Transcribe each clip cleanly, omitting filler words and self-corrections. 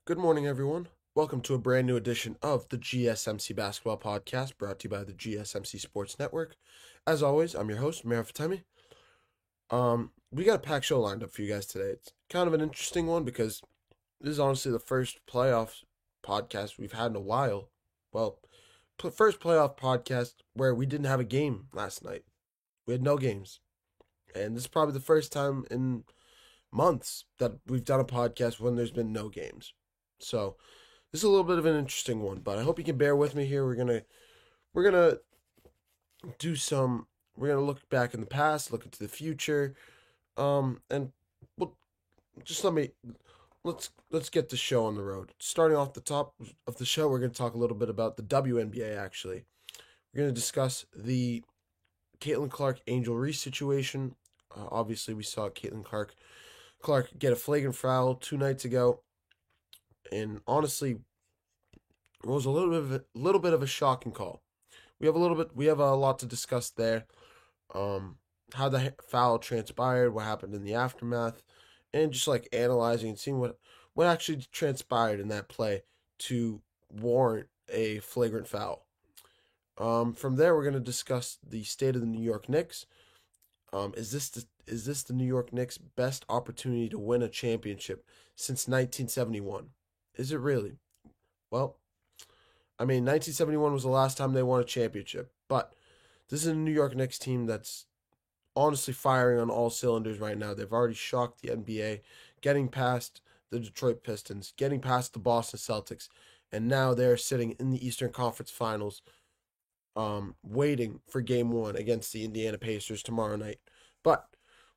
Good morning, everyone. Welcome to a brand new edition of the GSMC Basketball Podcast, brought to you by the GSMC Sports Network. As always, I'm your host, Mara Fatemi. We got a packed show lined up for you guys today. It's kind of an interesting one because this is honestly the first playoff podcast we've had in a while. Well, first playoff podcast where we didn't have a game last night. We had no games. And this is probably the first time in months that we've done a podcast when there's been no games. So this is a little bit of an interesting one, but I hope you can bear with me here. We're gonna do some. We're gonna look back in the past, look into the future, and we'll just let's get the show on the road. Starting off the top of the show, we're gonna talk a little bit about the WNBA. Actually, we're gonna discuss the Caitlin Clark Angel Reese situation. Obviously, we saw Caitlin Clark get a flagrant foul 2 nights ago, and honestly, it was a little bit of a shocking call. We have a lot to discuss there. How the foul transpired, what happened in the aftermath, and just like analyzing and seeing what actually transpired in that play to warrant a flagrant foul. From there, we're going to discuss the state of the New York Knicks. Is this the New York Knicks' best opportunity to win a championship since 1971? Is it really? Well, I mean, 1971 was the last time they won a championship, but this is a New York Knicks team that's honestly firing on all cylinders right now. They've already shocked the NBA, getting past the Detroit Pistons, getting past the Boston Celtics, and now they're sitting in the Eastern Conference Finals, waiting for Game 1 against the Indiana Pacers tomorrow night. But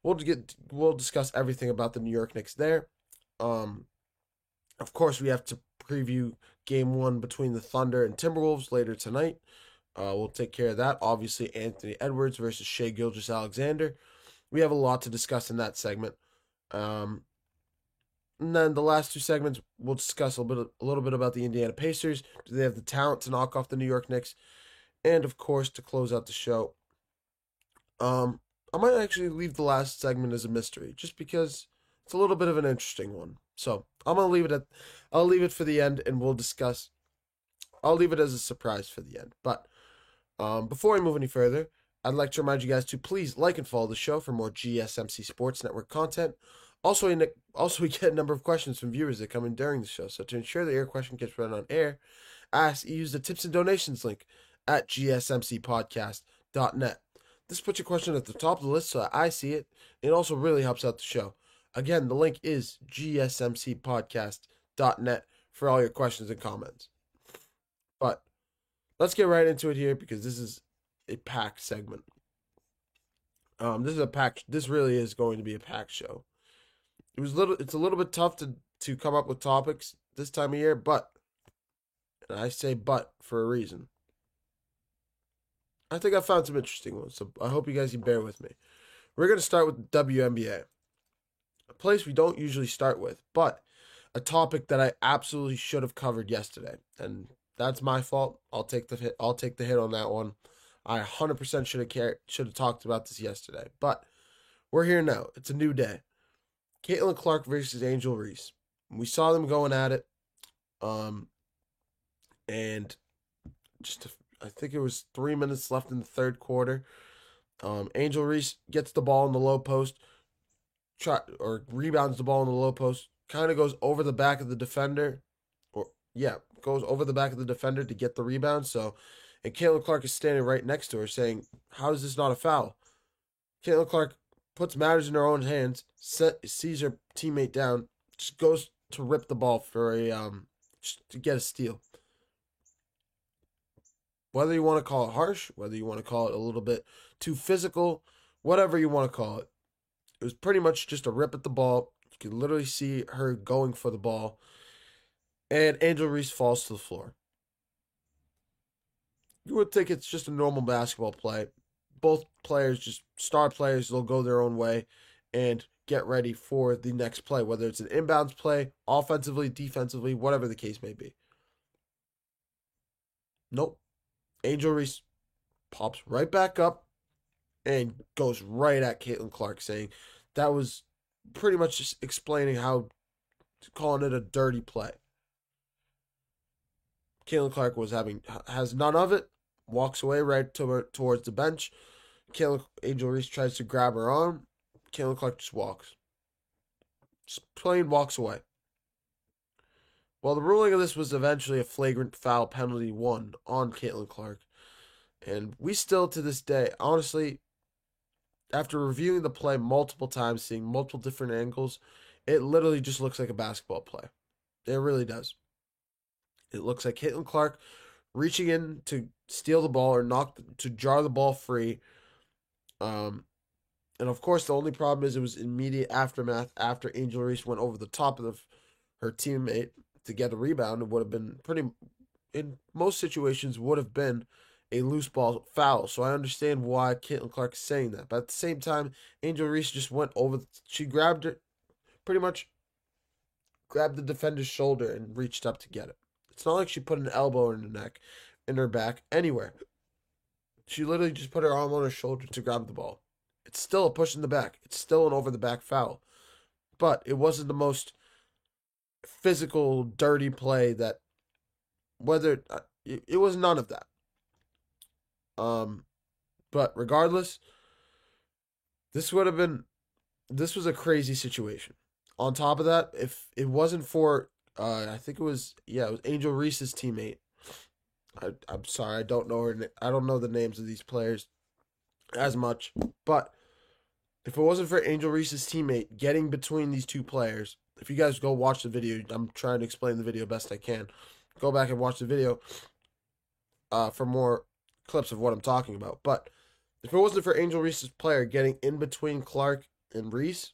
we'll discuss everything about the New York Knicks there. Of course, we have to preview Game 1 between the Thunder and Timberwolves later tonight. We'll take care of that. Obviously, Anthony Edwards versus Shai Gilgeous-Alexander. We have a lot to discuss in that segment. And then the last two segments, we'll discuss a little bit about the Indiana Pacers. Do they have the talent to knock off the New York Knicks? And of course, to close out the show, I might actually leave the last segment as a mystery, just because it's a little bit of an interesting one. So I'll leave it for the end, and we'll discuss. I'll leave it as a surprise for the end. But before I move any further, I'd like to remind you guys to please like and follow the show for more GSMC Sports Network content. Also, we get a number of questions from viewers that come in during the show. So to ensure that your question gets read on air, I ask you use the tips and donations link at gsmcpodcast.net. This puts your question at the top of the list so that I see it. It also really helps out the show. Again, the link is gsmcpodcast.net for all your questions and comments. But let's get right into it here because this is a packed segment. This really is going to be a packed show. It's a little bit tough to come up with topics this time of year, but, and I say but for a reason. I think I found some interesting ones, so I hope you guys can bear with me. We're going to start with the WNBA, a place we don't usually start with, but a topic that I absolutely should have covered yesterday, and that's my fault. I'll take the hit on that one. I 100% should have talked about this yesterday, but we're here now. It's a new day. Caitlin Clark versus Angel Reese. We saw them going at it, and I think it was 3 minutes left in the third quarter. Angel Reese gets the ball in the low post, rebounds the ball in the low post, kind of goes over the back of the defender, goes over the back of the defender to get the rebound. And Caitlin Clark is standing right next to her saying, how is this not a foul? Caitlin Clark puts matters in her own hands, sees her teammate down, just goes to rip the ball for to get a steal. Whether you want to call it harsh, whether you want to call it a little bit too physical, whatever you want to call it, it was pretty much just a rip at the ball. You can literally see her going for the ball, and Angel Reese falls to the floor. You would think it's just a normal basketball play. Both players, just star players, they'll go their own way and get ready for the next play, whether it's an inbounds play, offensively, defensively, whatever the case may be. Nope. Angel Reese pops right back up and goes right at Caitlin Clark, saying that was pretty much just explaining how, calling it a dirty play. Caitlin Clark has none of it, walks away right towards the bench. Angel Reese tries to grab her arm. Caitlin Clark just walks. Just plain walks away. Well, the ruling of this was eventually a flagrant foul penalty 1 on Caitlin Clark. And we still, to this day, honestly, after reviewing the play multiple times, seeing multiple different angles, it literally just looks like a basketball play. It really does. It looks like Caitlin Clark reaching in to steal the ball or to jar the ball free. And of course, the only problem is it was immediate aftermath after Angel Reese went over the top of her teammate to get a rebound. It would have been in most situations, would have been a loose ball foul. So I understand why Caitlin Clark is saying that. But at the same time, Angel Reese just went over. She grabbed it, pretty much grabbed the defender's shoulder and reached up to get it. It's not like she put an elbow in her neck, in her back, anywhere. She literally just put her arm on her shoulder to grab the ball. It's still a push in the back. It's still an over-the-back foul. But it wasn't the most physical, dirty play that, it was none of that. But regardless, this was a crazy situation. On top of that, if it wasn't for, I think it was Angel Reese's teammate. I'm sorry, I don't know I don't know the names of these players as much, but if it wasn't for Angel Reese's teammate getting between these two players, if you guys go watch the video, I'm trying to explain the video best I can. Go back and watch the video for more clips of what I'm talking about. But if it wasn't for Angel Reese's player getting in between Clark and Reese,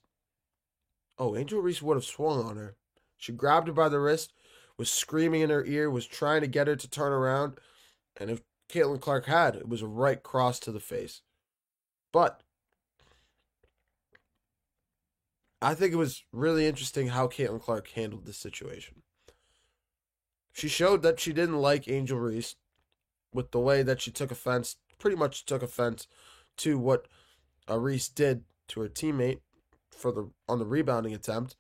Angel Reese would have swung on her. She grabbed her by the wrist, was screaming in her ear, was trying to get her to turn around, and if Caitlin Clark had, it was a right cross to the face. But I think it was really interesting how Caitlin Clark handled this situation. She showed that she didn't like Angel Reese with the way that she pretty much took offense to what Reese did to her teammate on the rebounding attempt.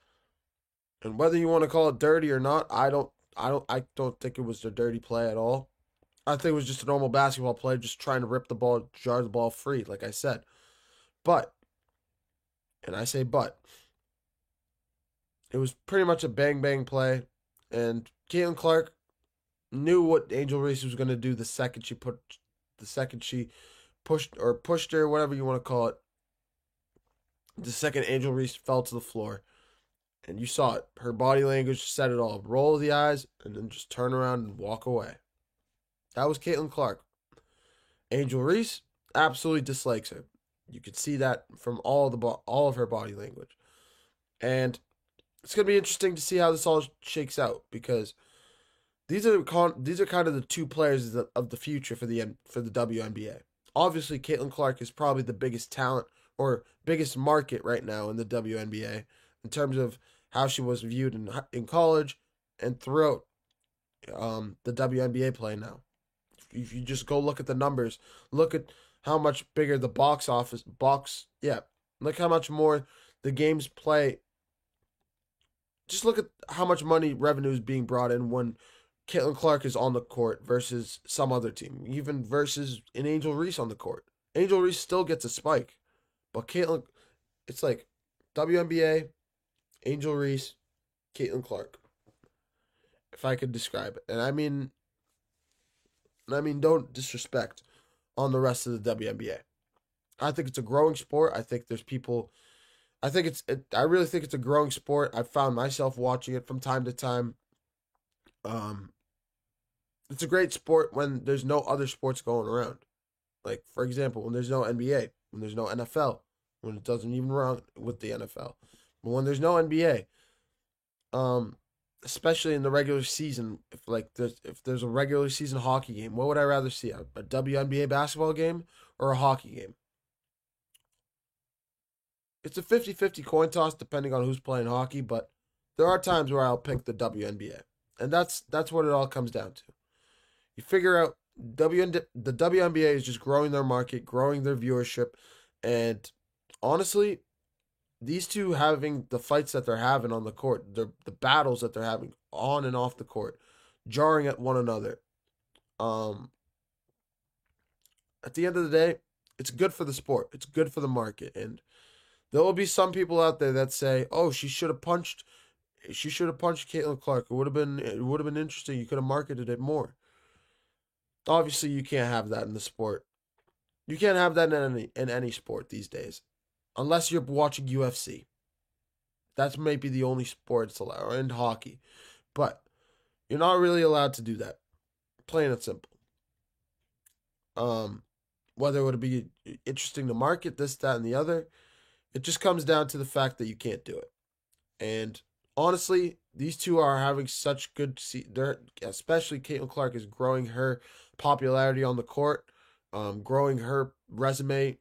And whether you want to call it dirty or not, I don't think it was a dirty play at all. I think it was just a normal basketball play, just trying to rip the ball, jar the ball free, like I said. But, and I say but, it was pretty much a bang-bang play, and Caitlin Clark knew what Angel Reese was going to do the second she pushed her, whatever you want to call it. The second Angel Reese fell to the floor. And you saw it. Her body language said it all. Roll of the eyes and then just turn around and walk away. That was Caitlin Clark. Angel Reese absolutely dislikes her. You could see that from all of her body language. And it's going to be interesting to see how this all shakes out, because these are kind of the two players of the future for the WNBA. Obviously, Caitlin Clark is probably the biggest talent or biggest market right now in the WNBA in terms of how she was viewed in college and throughout the WNBA play now. If you just go look at the numbers, look at how much bigger the look how much more the games play. Just look at how much money revenue is being brought in when Caitlin Clark is on the court versus some other team, even versus an Angel Reese on the court. Angel Reese still gets a spike, but Caitlin, it's like WNBA, Angel Reese, Caitlin Clark, if I could describe it. And I mean, don't disrespect on the rest of the WNBA. I think it's a growing sport. I think there's people. I really think it's a growing sport. I found myself watching it from time to time. It's a great sport when there's no other sports going around. Like, for example, when there's no NBA, when there's no NFL, when it doesn't even run with the NFL. But when there's no NBA, especially in the regular season, if there's a regular season hockey game, what would I rather see? A WNBA basketball game or a hockey game? It's a 50-50 coin toss depending on who's playing hockey, but there are times where I'll pick the WNBA. And that's what it all comes down to. You figure out the WNBA is just growing their market, growing their viewership, and honestly, these two having the fights that they're having on the court, the battles that they're having on and off the court, jarring at one another. At the end of the day, it's good for the sport. It's good for the market. And there will be some people out there that say, "Oh, she should have punched Caitlin Clark. It would have been interesting. You could have marketed it more." Obviously, you can't have that in the sport. You can't have that in any sport these days, unless you're watching UFC. That's maybe the only sport it's allowed, or in hockey. But you're not really allowed to do that. Plain and simple. Whether it would be interesting to market this, that, and the other, it just comes down to the fact that you can't do it. And honestly, these two are having such good, especially Caitlin Clark is growing her popularity on the court, growing her resume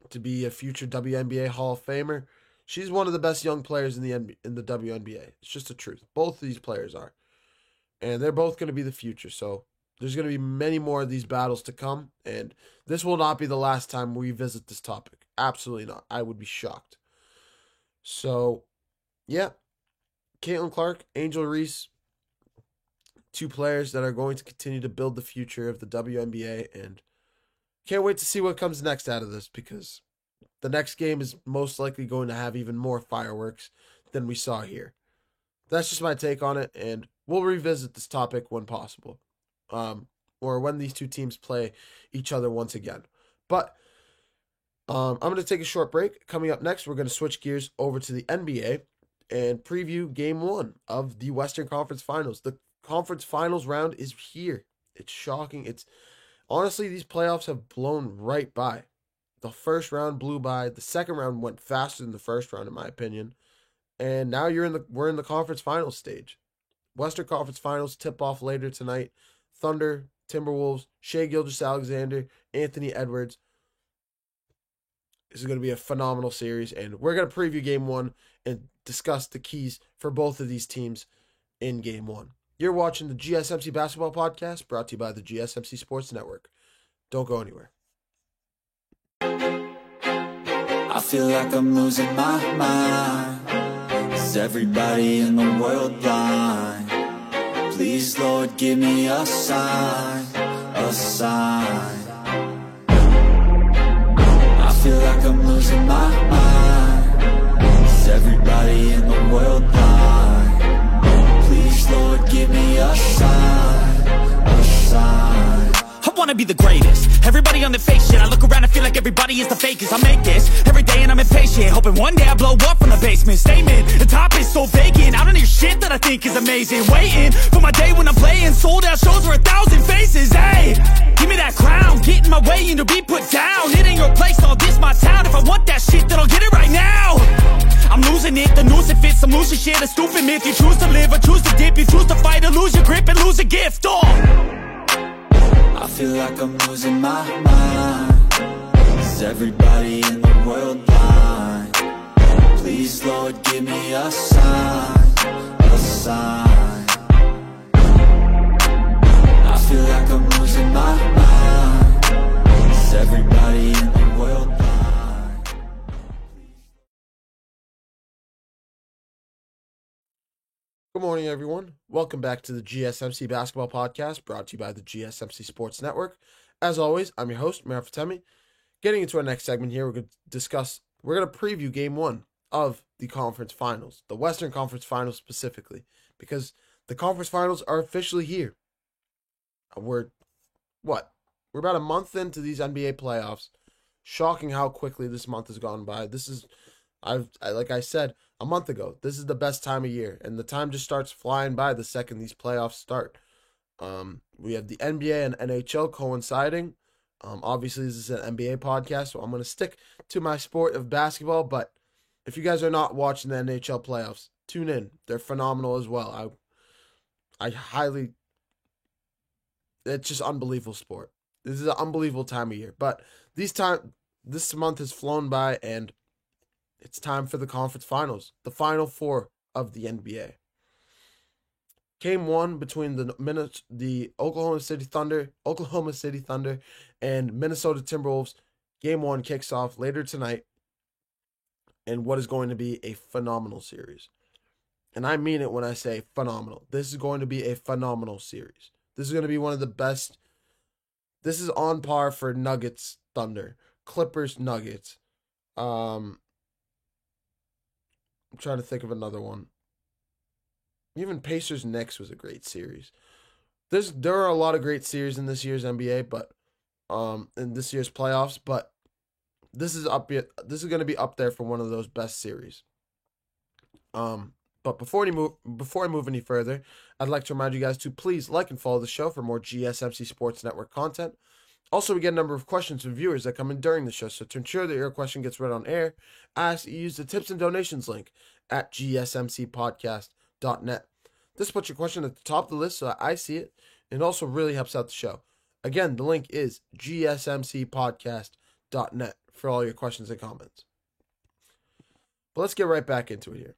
to be a future WNBA Hall of Famer. She's one of the best young players in the WNBA. It's just the truth. Both of these players are. And they're both going to be the future. So there's going to be many more of these battles to come. And this will not be the last time we visit this topic. Absolutely not. I would be shocked. So, yeah. Caitlin Clark, Angel Reese, two players that are going to continue to build the future of the WNBA. And can't wait to see what comes next out of this, because the next game is most likely going to have even more fireworks than we saw here. That's just my take on it, and we'll revisit this topic when possible, or when these two teams play each other once again. But I'm going to take a short break. Coming up next, we're going to switch gears over to the NBA and preview Game 1 of the Western Conference Finals. The Conference Finals round is here. It's shocking. Honestly, these playoffs have blown right by. The first round blew by. The second round went faster than the first round, in my opinion. And now we're in the conference finals stage. Western Conference Finals tip off later tonight. Thunder, Timberwolves, Shai Gilgeous-Alexander, Anthony Edwards. This is going to be a phenomenal series, and we're going to preview Game 1 and discuss the keys for both of these teams in Game 1. You're watching the GSMC Basketball Podcast, brought to you by the GSMC Sports Network. Don't go anywhere. I feel like I'm losing my mind. Is everybody in the world blind? Please, Lord, give me a sign, a sign. I feel like I'm losing my mind. Is everybody in the world blind? Please, Lord, give me a sign, a sign. I wanna be the greatest. Everybody on the fake shit. I look around and feel like everybody is the fakest. I make this every day and I'm impatient, hoping one day I blow up from the basement. Statement, the top is so vacant. I don't hear shit that I think is amazing. Waiting for my day when I'm playing sold out shows for 1,000 faces. Hey, give me that crown, get in my way and to be put down. It ain't your place, all this my town. If I want that shit, then I'll get it right now. I'm losing it, the noose it fits. I'm losing shit, a stupid myth. You choose to live or choose to dip. You choose to fight or lose your grip and lose a gift. I feel like I'm losing my mind. Is everybody in the world blind? Please, Lord, give me a sign, a sign. I feel like I'm losing my mind. Is everybody in the world blind? Good morning, everyone. Welcome back to the GSMC Basketball Podcast, brought to you by the GSMC Sports Network. As always, I'm your host, Meher Fatemi. Getting into our next segment here, we're going to preview Game 1 of the Conference Finals, the Western Conference Finals specifically, because the Conference Finals are officially here. We're about a month into these NBA playoffs. Shocking how quickly this month has gone by. Like I said a month ago, this is the best time of year, and the time just starts flying by the second these playoffs start. We have the NBA and NHL coinciding. Obviously, this is an NBA podcast, so I'm going to stick to my sport of basketball, but if you guys are not watching the NHL playoffs, tune in. They're phenomenal as well. It's just unbelievable sport. This is an unbelievable time of year, but this month has flown by, and it's time for the conference finals, the Final Four of the NBA. Game 1 between the Oklahoma City Thunder and Minnesota Timberwolves. Game 1 kicks off later tonight in what is going to be a phenomenal series. And I mean it when I say phenomenal. This is going to be a phenomenal series. This is going to be one of the best. This is on par for Nuggets, Thunder, Clippers, Nuggets. I'm trying to think of another one. Even Pacers, Knicks was a great series. There are a lot of great series in this year's NBA, but in this year's playoffs, but this is going to be up there for one of those best series. But before I move any further, I'd like to remind you guys to please like and follow the show for more GSMC Sports Network content. Also, we get a number of questions from viewers that come in during the show, so to ensure that your question gets read on air, I ask that you use the tips and donations link at gsmcpodcast.net. This puts your question at the top of the list so that I see it, and also really helps out the show. Again, the link is gsmcpodcast.net for all your questions and comments. But let's get right back into it here,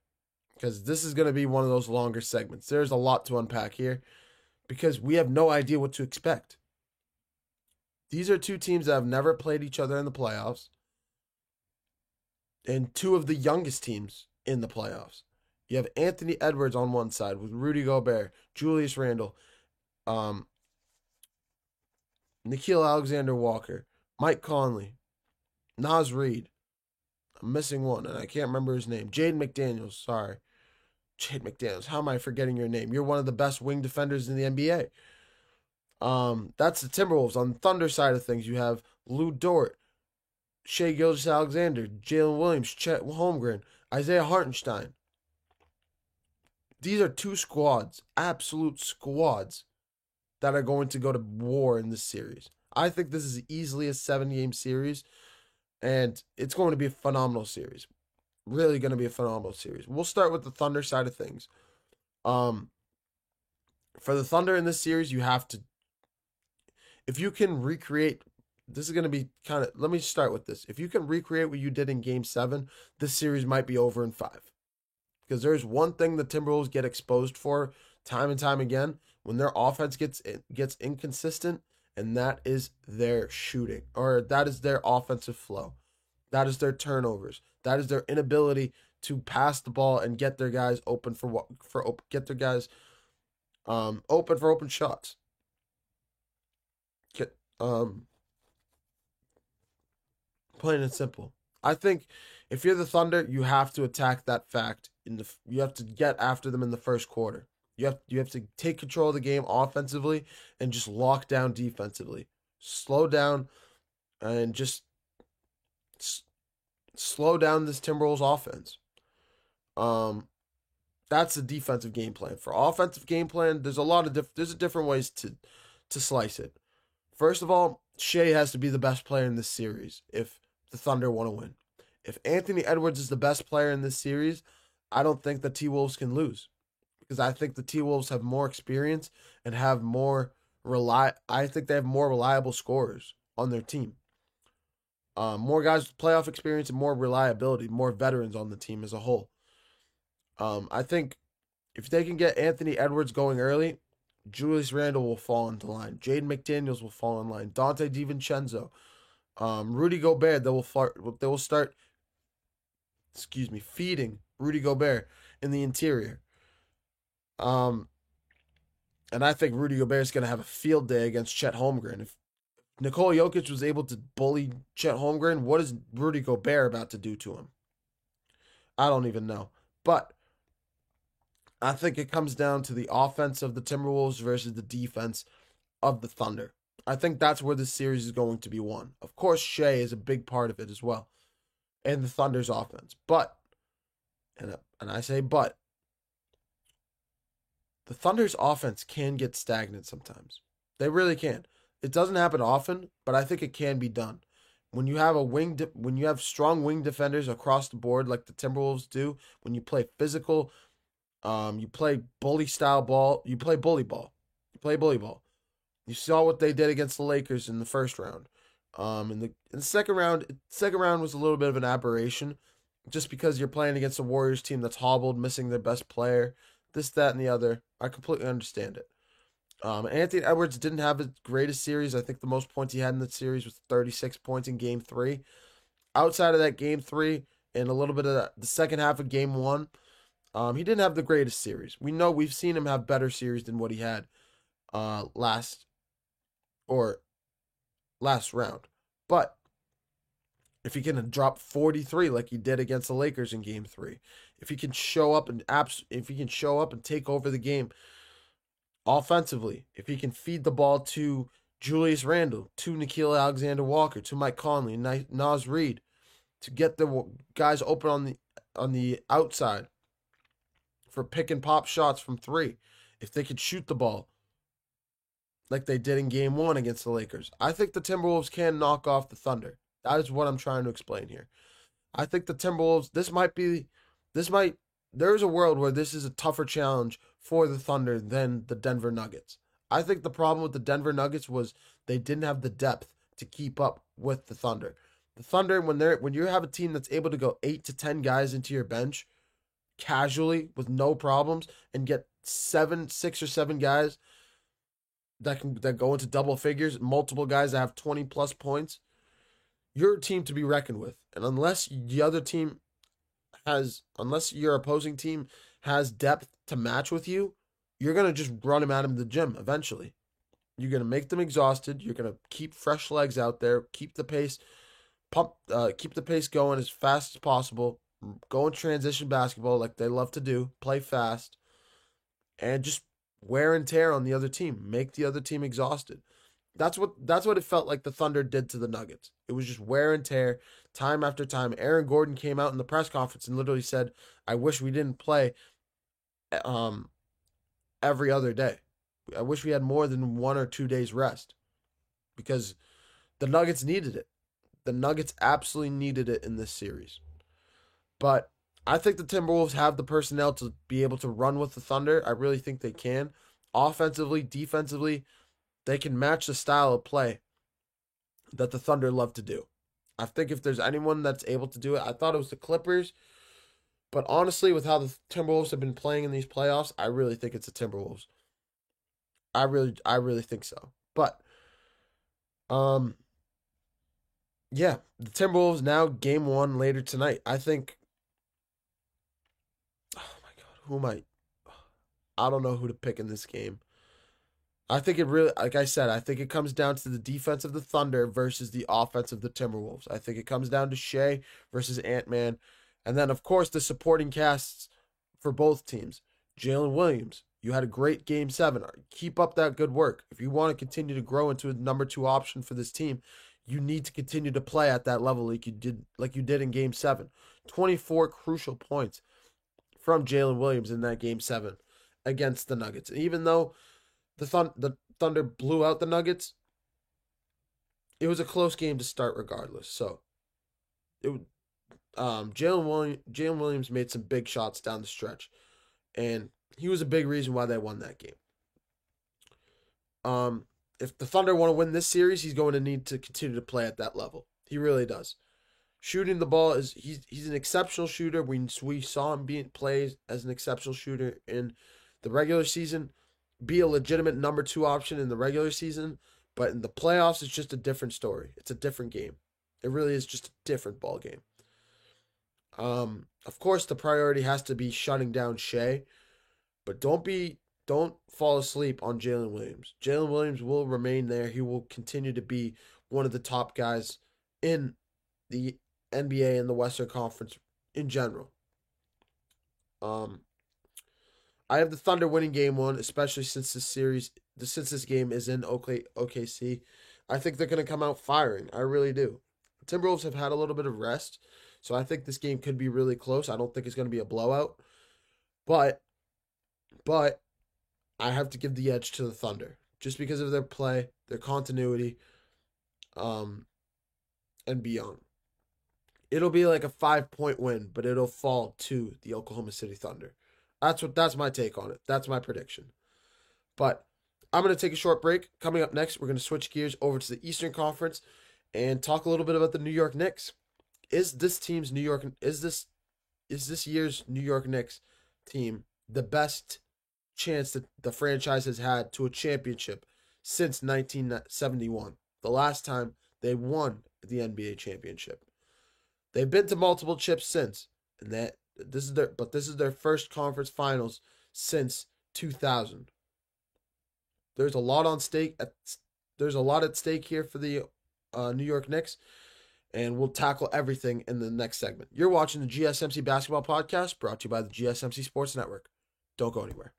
because this is going to be one of those longer segments. There's a lot to unpack here, because we have no idea what to expect. These are two teams that have never played each other in the playoffs, and two of the youngest teams in the playoffs. You have Anthony Edwards on one side with Rudy Gobert, Julius Randle, Nickeil Alexander-Walker, Mike Conley, Naz Reid. I'm missing one, and I can't remember his name. Jaden McDaniels, sorry. Jaden McDaniels, how am I forgetting your name? You're one of the best wing defenders in the NBA. That's the Timberwolves. On the Thunder side of things, you have Lou Dort, Shai Gilgeous-Alexander, Jalen Williams, Chet Holmgren, Isaiah Hartenstein. These are two squads, absolute squads, that are going to go to war in this series. I think this is easily a 7-game series, and it's going to be a phenomenal series. Really going to be a phenomenal series. We'll start with the Thunder side of things. For the Thunder in this series, you have to, if you can recreate, this is going to be kind of, let me start with this. If you can recreate what you did in Game 7, this series might be over in 5. Because there's one thing the Timberwolves get exposed for time and time again, when their offense gets inconsistent, and that is their shooting, or that is their offensive flow. That is their turnovers. That is their inability to pass the ball and get their guys open open for open shots. Plain and simple. I think if you're the Thunder, you have to attack that fact. You have to get after them in the first quarter. You have to take control of the game offensively and just lock down defensively. Slow down and just slow down this Timberwolves offense. That's the defensive game plan. For offensive game plan, there's different ways to slice it. First of all, Shai has to be the best player in this series if the Thunder want to win. If Anthony Edwards is the best player in this series, I don't think the T-Wolves can lose, because I think the T-Wolves have more experience and have I think they have more reliable scorers on their team. More guys with playoff experience and more reliability, more veterans on the team as a whole. I think if they can get Anthony Edwards going early, Julius Randle will fall into line. Jaden McDaniels will fall in line. Dante DiVincenzo, Rudy Gobert, they will start feeding Rudy Gobert in the interior. And I think Rudy Gobert is going to have a field day against Chet Holmgren. If Nikola Jokic was able to bully Chet Holmgren, what is Rudy Gobert about to do to him? I don't even know. But I think it comes down to the offense of the Timberwolves versus the defense of the Thunder. I think that's where this series is going to be won. Of course, Shai is a big part of it as well, and the Thunder's offense. But, and I say but, the Thunder's offense can get stagnant sometimes. They really can. It doesn't happen often, but I think it can be done. When you have when you have strong wing defenders across the board like the Timberwolves do, when you play physical, you play bully style ball, you play bully ball. You play bully ball. You saw what they did against the Lakers in the first round. In the second round was a little bit of an aberration, just because you're playing against a Warriors team that's hobbled, missing their best player, this, that, and the other. I completely understand it. Anthony Edwards didn't have his greatest series. I think the most points he had in the series was 36 points in Game 3. Outside of that Game 3 and a little bit of the second half of Game 1, He didn't have the greatest series. We've seen him have better series than what he had last round. But if he can drop 43 like he did against the Lakers in Game 3, if he can show up and take over the game offensively, if he can feed the ball to Julius Randle, to Nickeil Alexander-Walker, to Mike Conley, Naz Reid, to get the guys open on the outside for pick and pop shots from 3, if they could shoot the ball like they did in Game 1 against the Lakers, I think the Timberwolves can knock off the Thunder. That is what I'm trying to explain here. I think the Timberwolves, there's a world where this is a tougher challenge for the Thunder than the Denver Nuggets. I think the problem with the Denver Nuggets was they didn't have the depth to keep up with the Thunder. The Thunder, when you have a team that's able to go 8 to 10 guys into your bench casually with no problems and get 6 or 7 guys that go into double figures, multiple guys that have 20 plus points, you're a team to be reckoned with. And unless your opposing team has depth to match with you, you're going to just run them out of the gym eventually. You're going to make them exhausted. You're going to keep fresh legs out there, keep the pace going as fast as possible, go in transition basketball like they love to do, play fast, and just wear and tear on the other team, make the other team exhausted. That's what it felt like the Thunder did to the Nuggets. It was just wear and tear, time after time. Aaron Gordon came out in the press conference and literally said, "I wish we didn't play every other day. I wish we had more than 1 or 2 days rest," because the Nuggets needed it. The Nuggets absolutely needed it in this series. But I think the Timberwolves have the personnel to be able to run with the Thunder. I really think they can. Offensively, defensively, they can match the style of play that the Thunder love to do. I think if there's anyone that's able to do it, I thought it was the Clippers. But honestly, with how the Timberwolves have been playing in these playoffs, I really think it's the Timberwolves. I really think so. But yeah, the Timberwolves now Game 1 later tonight. I think, oh my God, I don't know who to pick in this game. I think it really, like I said, I think it comes down to the defense of the Thunder versus the offense of the Timberwolves. I think it comes down to Shea versus Ant-Man. And then, of course, the supporting casts for both teams. Jalen Williams, you had a great Game 7. Keep up that good work. If you want to continue to grow into a number 2 option for this team, you need to continue to play at that level like you did in Game 7. 24 crucial points from Jalen Williams in that Game 7 against the Nuggets. And even though the Thunder blew out the Nuggets, it was a close game to start regardless. So Jalen Williams made some big shots down the stretch, and he was a big reason why they won that game. If the Thunder want to win this series, he's going to need to continue to play at that level. He really does. Shooting the ball he's an exceptional shooter. We saw him play as an exceptional shooter in the regular season, be a legitimate number 2 option in the regular season, but in the playoffs, it's just a different story. It's a different game. It really is just a different ball game. Of course, the priority has to be shutting down Shea, but don't fall asleep on Jalen Williams. Jalen Williams will remain there. He will continue to be one of the top guys in the NBA and the Western Conference in general. I have the Thunder winning Game 1, especially since this game is in OKC. I think they're going to come out firing. I really do. The Timberwolves have had a little bit of rest, so I think this game could be really close. I don't think it's going to be a blowout, but I have to give the edge to the Thunder just because of their play, their continuity, and beyond. It'll be like a 5-point win, but it'll fall to the Oklahoma City Thunder. That's my take on it. That's my prediction. But I'm going to take a short break. Coming up next, we're going to switch gears over to the Eastern Conference and talk a little bit about the New York Knicks. Is this year's New York Knicks team the best chance that the franchise has had to a championship since 1971, the last time they won the NBA championship? They've been to multiple chips since, and This is their first conference finals since 2000. There's a lot on stake. There's a lot at stake here for the New York Knicks, and we'll tackle everything in the next segment. You're watching the GSMC Basketball Podcast, brought to you by the GSMC Sports Network. Don't go anywhere.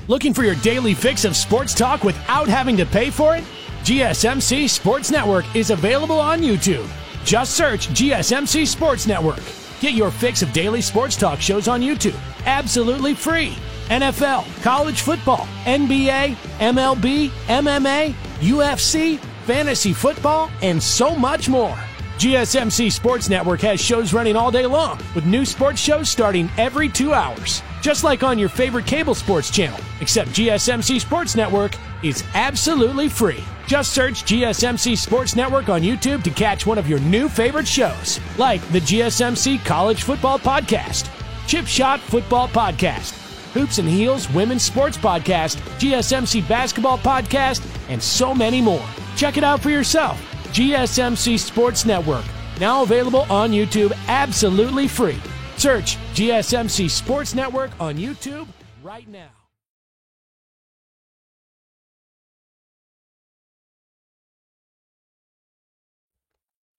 Looking for your daily fix of sports talk without having to pay for it? GSMC Sports Network is available on YouTube. Just search GSMC Sports Network. Get your fix of daily sports talk shows on YouTube, absolutely free. NFL, college football, NBA, MLB, MMA, UFC, fantasy football, and so much more. GSMC Sports Network has shows running all day long, with new sports shows starting every 2 hours. Just like on your favorite cable sports channel, except GSMC Sports Network is absolutely free. Just search GSMC Sports Network on YouTube to catch one of your new favorite shows, like the GSMC College Football Podcast, Chip Shot Football Podcast, Hoops and Heels Women's Sports Podcast, GSMC Basketball Podcast, and so many more. Check it out for yourself. GSMC Sports Network, now available on YouTube absolutely free. Search GSMC Sports Network on YouTube right now.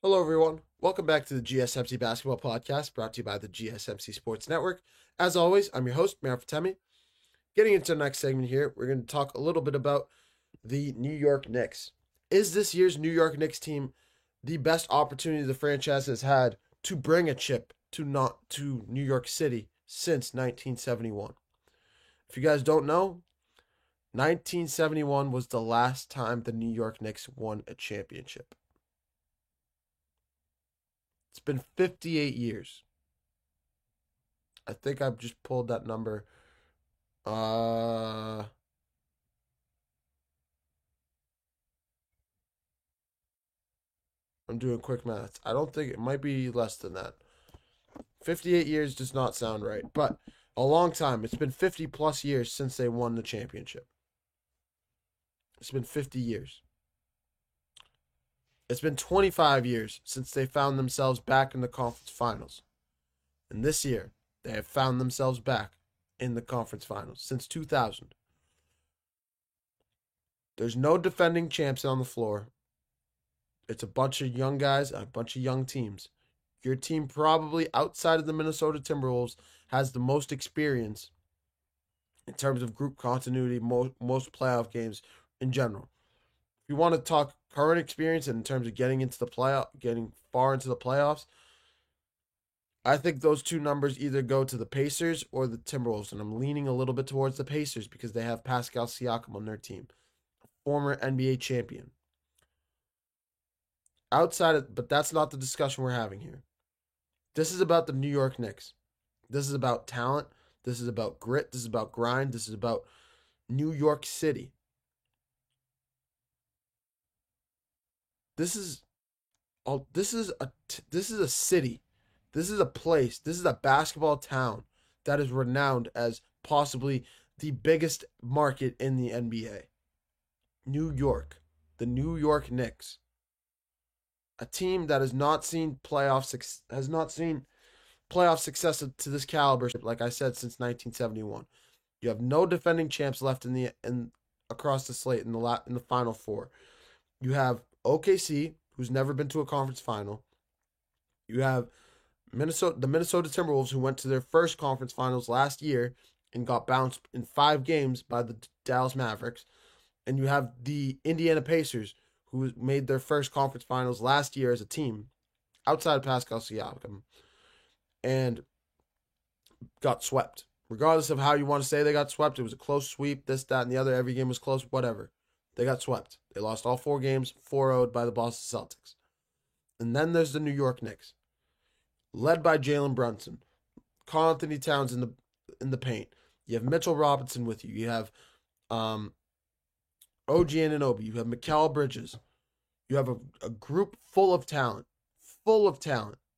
Hello, everyone. Welcome back to the GSMC Basketball Podcast, brought to you by the GSMC Sports Network. As always, I'm your host, Meir Fatemi. Getting into the next segment here, we're going to talk a little bit about the New York Knicks. Is this year's New York Knicks team the best opportunity the franchise has had to bring a chip to New York City since 1971? If you guys don't know, 1971 was the last time the New York Knicks won a championship. It's been 58 years. I think I've just pulled that number. I'm doing quick math. I don't think it might be less than that. 58 years does not sound right, but a long time. It's been 50 plus years since they won the championship. It's been 50 years. It's been 25 years since they found themselves back in the conference finals. And this year, they have found themselves back in the conference finals since 2000. There's no defending champs on the floor. It's a bunch of young guys, a bunch of young teams. Your team, probably outside of the Minnesota Timberwolves, has the most experience in terms of group continuity, most playoff games in general. If you want to talk current experience in terms of getting far into the playoffs, I think those two numbers either go to the Pacers or the Timberwolves, and I'm leaning a little bit towards the Pacers because they have Pascal Siakam on their team, a former NBA champion. But that's not the discussion we're having here. This is about the New York Knicks. This is about talent. This is about grit. This is about grind. This is about New York City. This is a city. This is a place. This is a basketball town that is renowned as possibly the biggest market in the NBA. New York. The New York Knicks. A team that has not seen playoff success to this caliber, like I said, since 1971. You have no defending champs left in across the slate in the Final Four. You have OKC, who's never been to a conference final. You have the Minnesota Timberwolves, who went to their first conference finals last year and got bounced in 5 games by the Dallas Mavericks. And you have the Indiana Pacers, who made their first conference finals last year as a team, outside of Pascal Siakam, and got swept. Regardless of how you want to say they got swept, it was a close sweep, this, that, and the other. Every game was close, whatever. They got swept. They lost all 4 games, 4-0 by the Boston Celtics. And then there's the New York Knicks, led by Jalen Brunson, Karl Anthony Towns in the paint. You have Mitchell Robinson with you. You have OG Anunoby. You have Mikal Bridges. You have a group full of talent,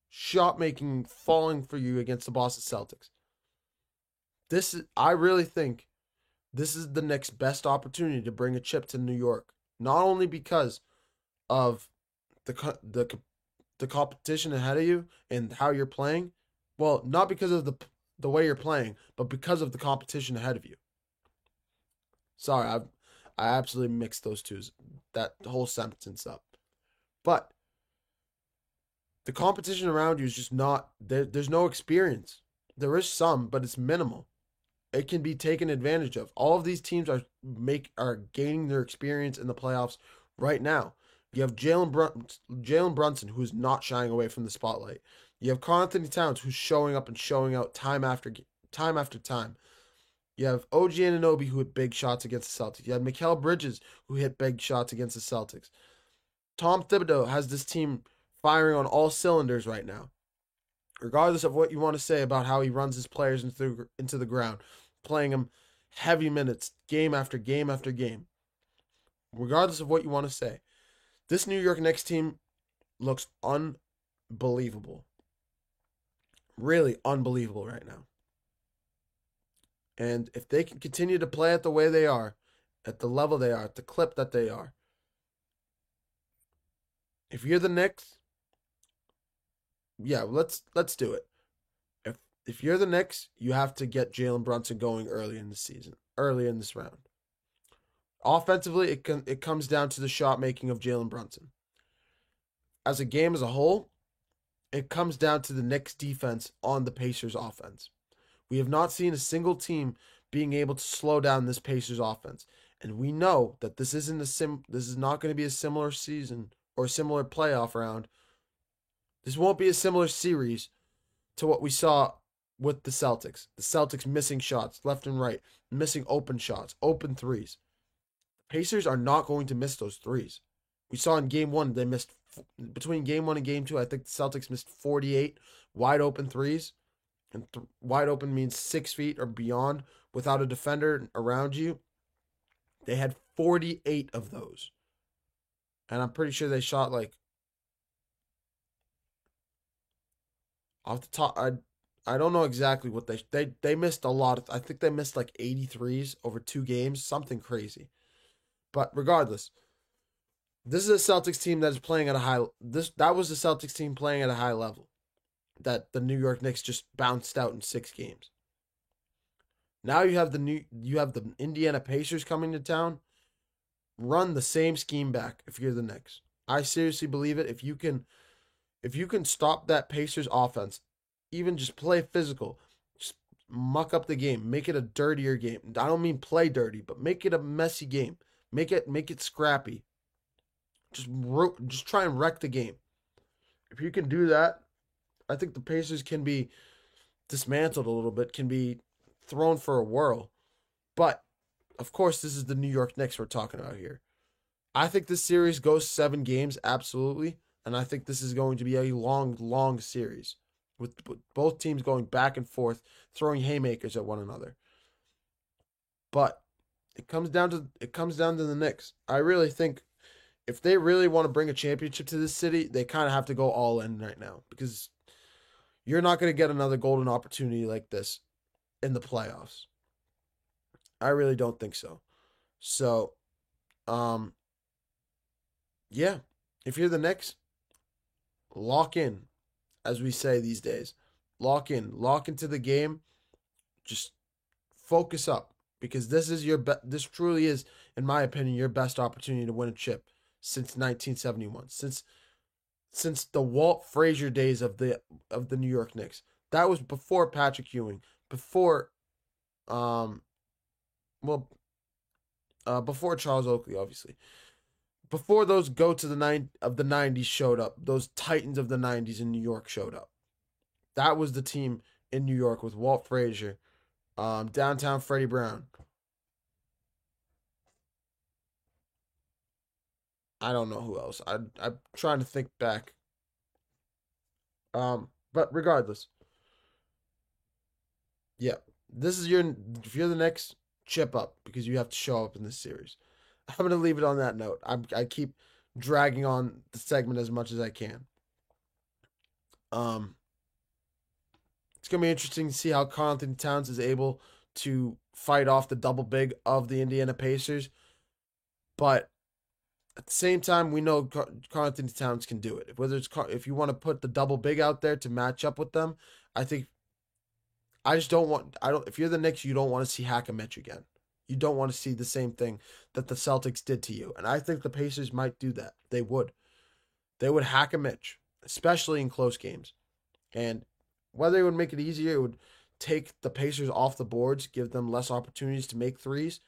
shot making, falling for you against the Boston Celtics. I really think this is the Knicks' best opportunity to bring a chip to New York. Not only because of the competition ahead of you and how you're playing, Well, not because of the way you're playing, but because of the competition ahead of you. Sorry, I absolutely mixed that whole sentence up. But the competition around you is just not there. There's no experience. There is some, but it's minimal. It can be taken advantage of. All of these teams are gaining their experience in the playoffs right now. You have Jalen Brunson, who's not shying away from the spotlight. You have Karl-Anthony Towns, who's showing up and showing out time after time. You have OG Anunoby, who hit big shots against the Celtics. You have Mikal Bridges, who hit big shots against the Celtics. Tom Thibodeau has this team firing on all cylinders right now. Regardless of what you want to say about how he runs his players into the ground, playing them heavy minutes, game after game after game. Regardless of what you want to say, this New York Knicks team looks unbelievable. Really unbelievable right now. And if they can continue to play it the way they are, at the level they are, at the clip that they are, if you're the Knicks, yeah, let's do it. If you're the Knicks, you have to get Jalen Brunson going early in the season, early in this round. Offensively, it comes down to the shot making of Jalen Brunson. As a game as a whole, it comes down to the Knicks defense on the Pacers offense. We have not seen a single team being able to slow down this Pacers offense, and we know that this is not going to be a similar season or a similar playoff round. This won't be a similar series to what we saw with the Celtics. The Celtics missing shots left and right, missing open shots, open threes. The Pacers are not going to miss those threes. We saw in Game 1, they missed, between Game 1 and Game 2, I think the Celtics missed 48 wide open threes. And wide open means 6 feet or beyond without a defender around you. They had 48 of those. And I'm pretty sure they shot like, off the top, I don't know exactly what they missed a lot. I think they missed like 83s over 2 games, something crazy. But regardless, this is a Celtics team that is playing at a high. That was the Celtics team playing at a high level that the New York Knicks just bounced out in 6 games. Now you have the Indiana Pacers coming to town. Run the same scheme back if you're the Knicks. I seriously believe it. If you can stop that Pacers offense, even just play physical, just muck up the game, make it a dirtier game. I don't mean play dirty, but make it a messy game. Make it scrappy. Just try and wreck the game. If you can do that, I think the Pacers can be dismantled a little bit, can be thrown for a whirl. But, of course, this is the New York Knicks we're talking about here. I think this series goes 7 games, absolutely. And I think this is going to be a long, long series with both teams going back and forth, throwing haymakers at one another. But it comes down to the Knicks. I really think if they really want to bring a championship to this city, they kind of have to go all in right now, because you're not going to get another golden opportunity like this in the playoffs. I really don't think so. So, yeah, if you're the Knicks, lock in, as we say these days. Lock into the game. Just focus up, because this is this truly is, in my opinion, your best opportunity to win a chip since 1971. Since the Walt Frazier days of the New York Knicks. That was before Patrick Ewing, before before Charles Oakley, obviously. Before those goats of the 90s showed up, those titans of the 90s in New York showed up. That was the team in New York with Walt Frazier, downtown Freddie Brown. I don't know who else. I'm trying to think back. But regardless, yeah, if you're the next, chip up, because you have to show up in this series. I'm going to leave it on that note. I keep dragging on the segment as much as I can. It's going to be interesting to see how Karl-Anthony Towns is able to fight off the double big of the Indiana Pacers. But at the same time, we know Karl-Anthony Towns can do it. If you want to put the double big out there to match up with them, If you're the Knicks, you don't want to see hack a Mitch again. You don't want to see the same thing that the Celtics did to you. And I think the Pacers might do that. They would. They would hack a Mitch, especially in close games. And whether it would make it easier, it would take the Pacers off the boards, give them less opportunities to make threes.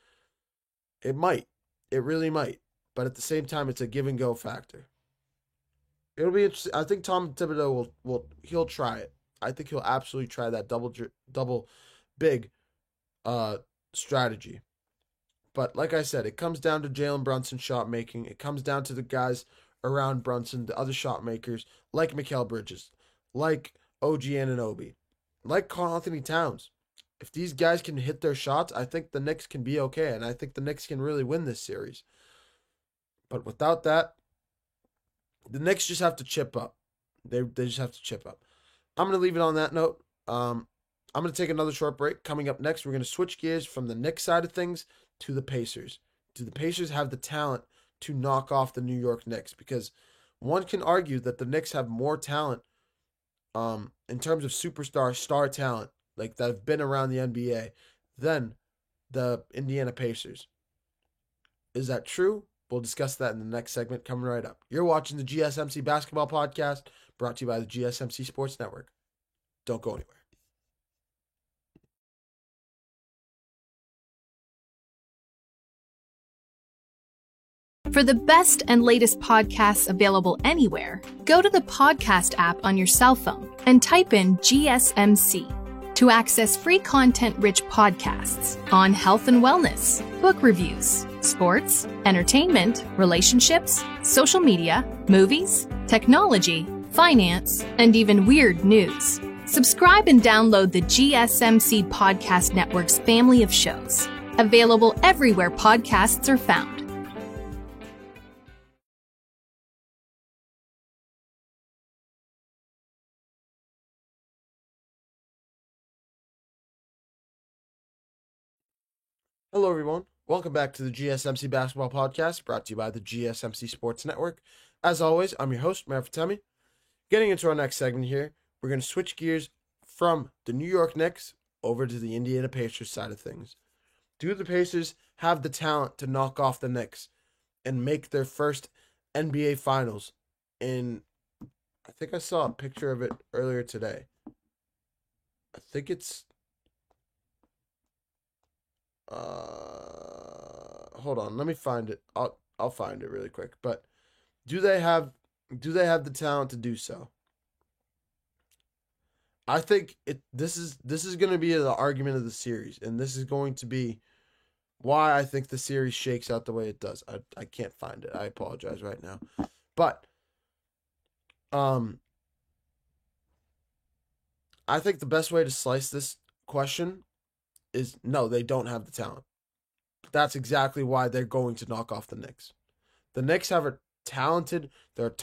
It might. It really might. But at the same time, it's a give and go factor. It'll be interesting. I think Tom Thibodeau he'll try it. I think he'll absolutely try that double big strategy. But like I said, it comes down to Jalen Brunson's shot making. It comes down to the guys around Brunson, the other shot makers, like Mikal Bridges, like OG Anunoby, like Karl Anthony Towns. If these guys can hit their shots, I think the Knicks can be okay, and I think the Knicks can really win this series. But without that, the Knicks just have to chip up. They just have to chip up. I'm going to leave it on that note. I'm going to take another short break. Coming up next, we're going to switch gears from the Knicks side of things to the Pacers. Do the Pacers have the talent to knock off the New York Knicks? Because one can argue that the Knicks have more talent in terms of star talent, like that have been around the NBA, than the Indiana Pacers. Is that true? We'll discuss that in the next segment coming right up. You're watching the GSMC Basketball Podcast, brought to you by the GSMC Sports Network. Don't go anywhere. For the best and latest podcasts available anywhere, go to the podcast app on your cell phone and type in GSMC to access free content-rich podcasts on health and wellness, book reviews, sports, entertainment, relationships, social media, movies, technology, finance, and even weird news. Subscribe and download the GSMC Podcast Network's family of shows, available everywhere podcasts are found. Hello, everyone. Welcome back to the GSMC Basketball Podcast, brought to you by the GSMC Sports Network. As always, I'm your host, Meir Fatemi. Getting into our next segment here, we're going to switch gears from the New York Knicks over to the Indiana Pacers side of things. Do the Pacers have the talent to knock off the Knicks and make their first NBA Finals? I think I saw a picture of it earlier today. I think it's... hold on, let me find it. I'll find it really quick. But do they have the talent to do so? I think this is going to be the argument of the series, and this is going to be why I think the series shakes out the way it does. I can't find it. I apologize right now. But I think the best way to slice this question is no, they don't have the talent. That's exactly why they're going to knock off the Knicks. The Knicks have a talented, their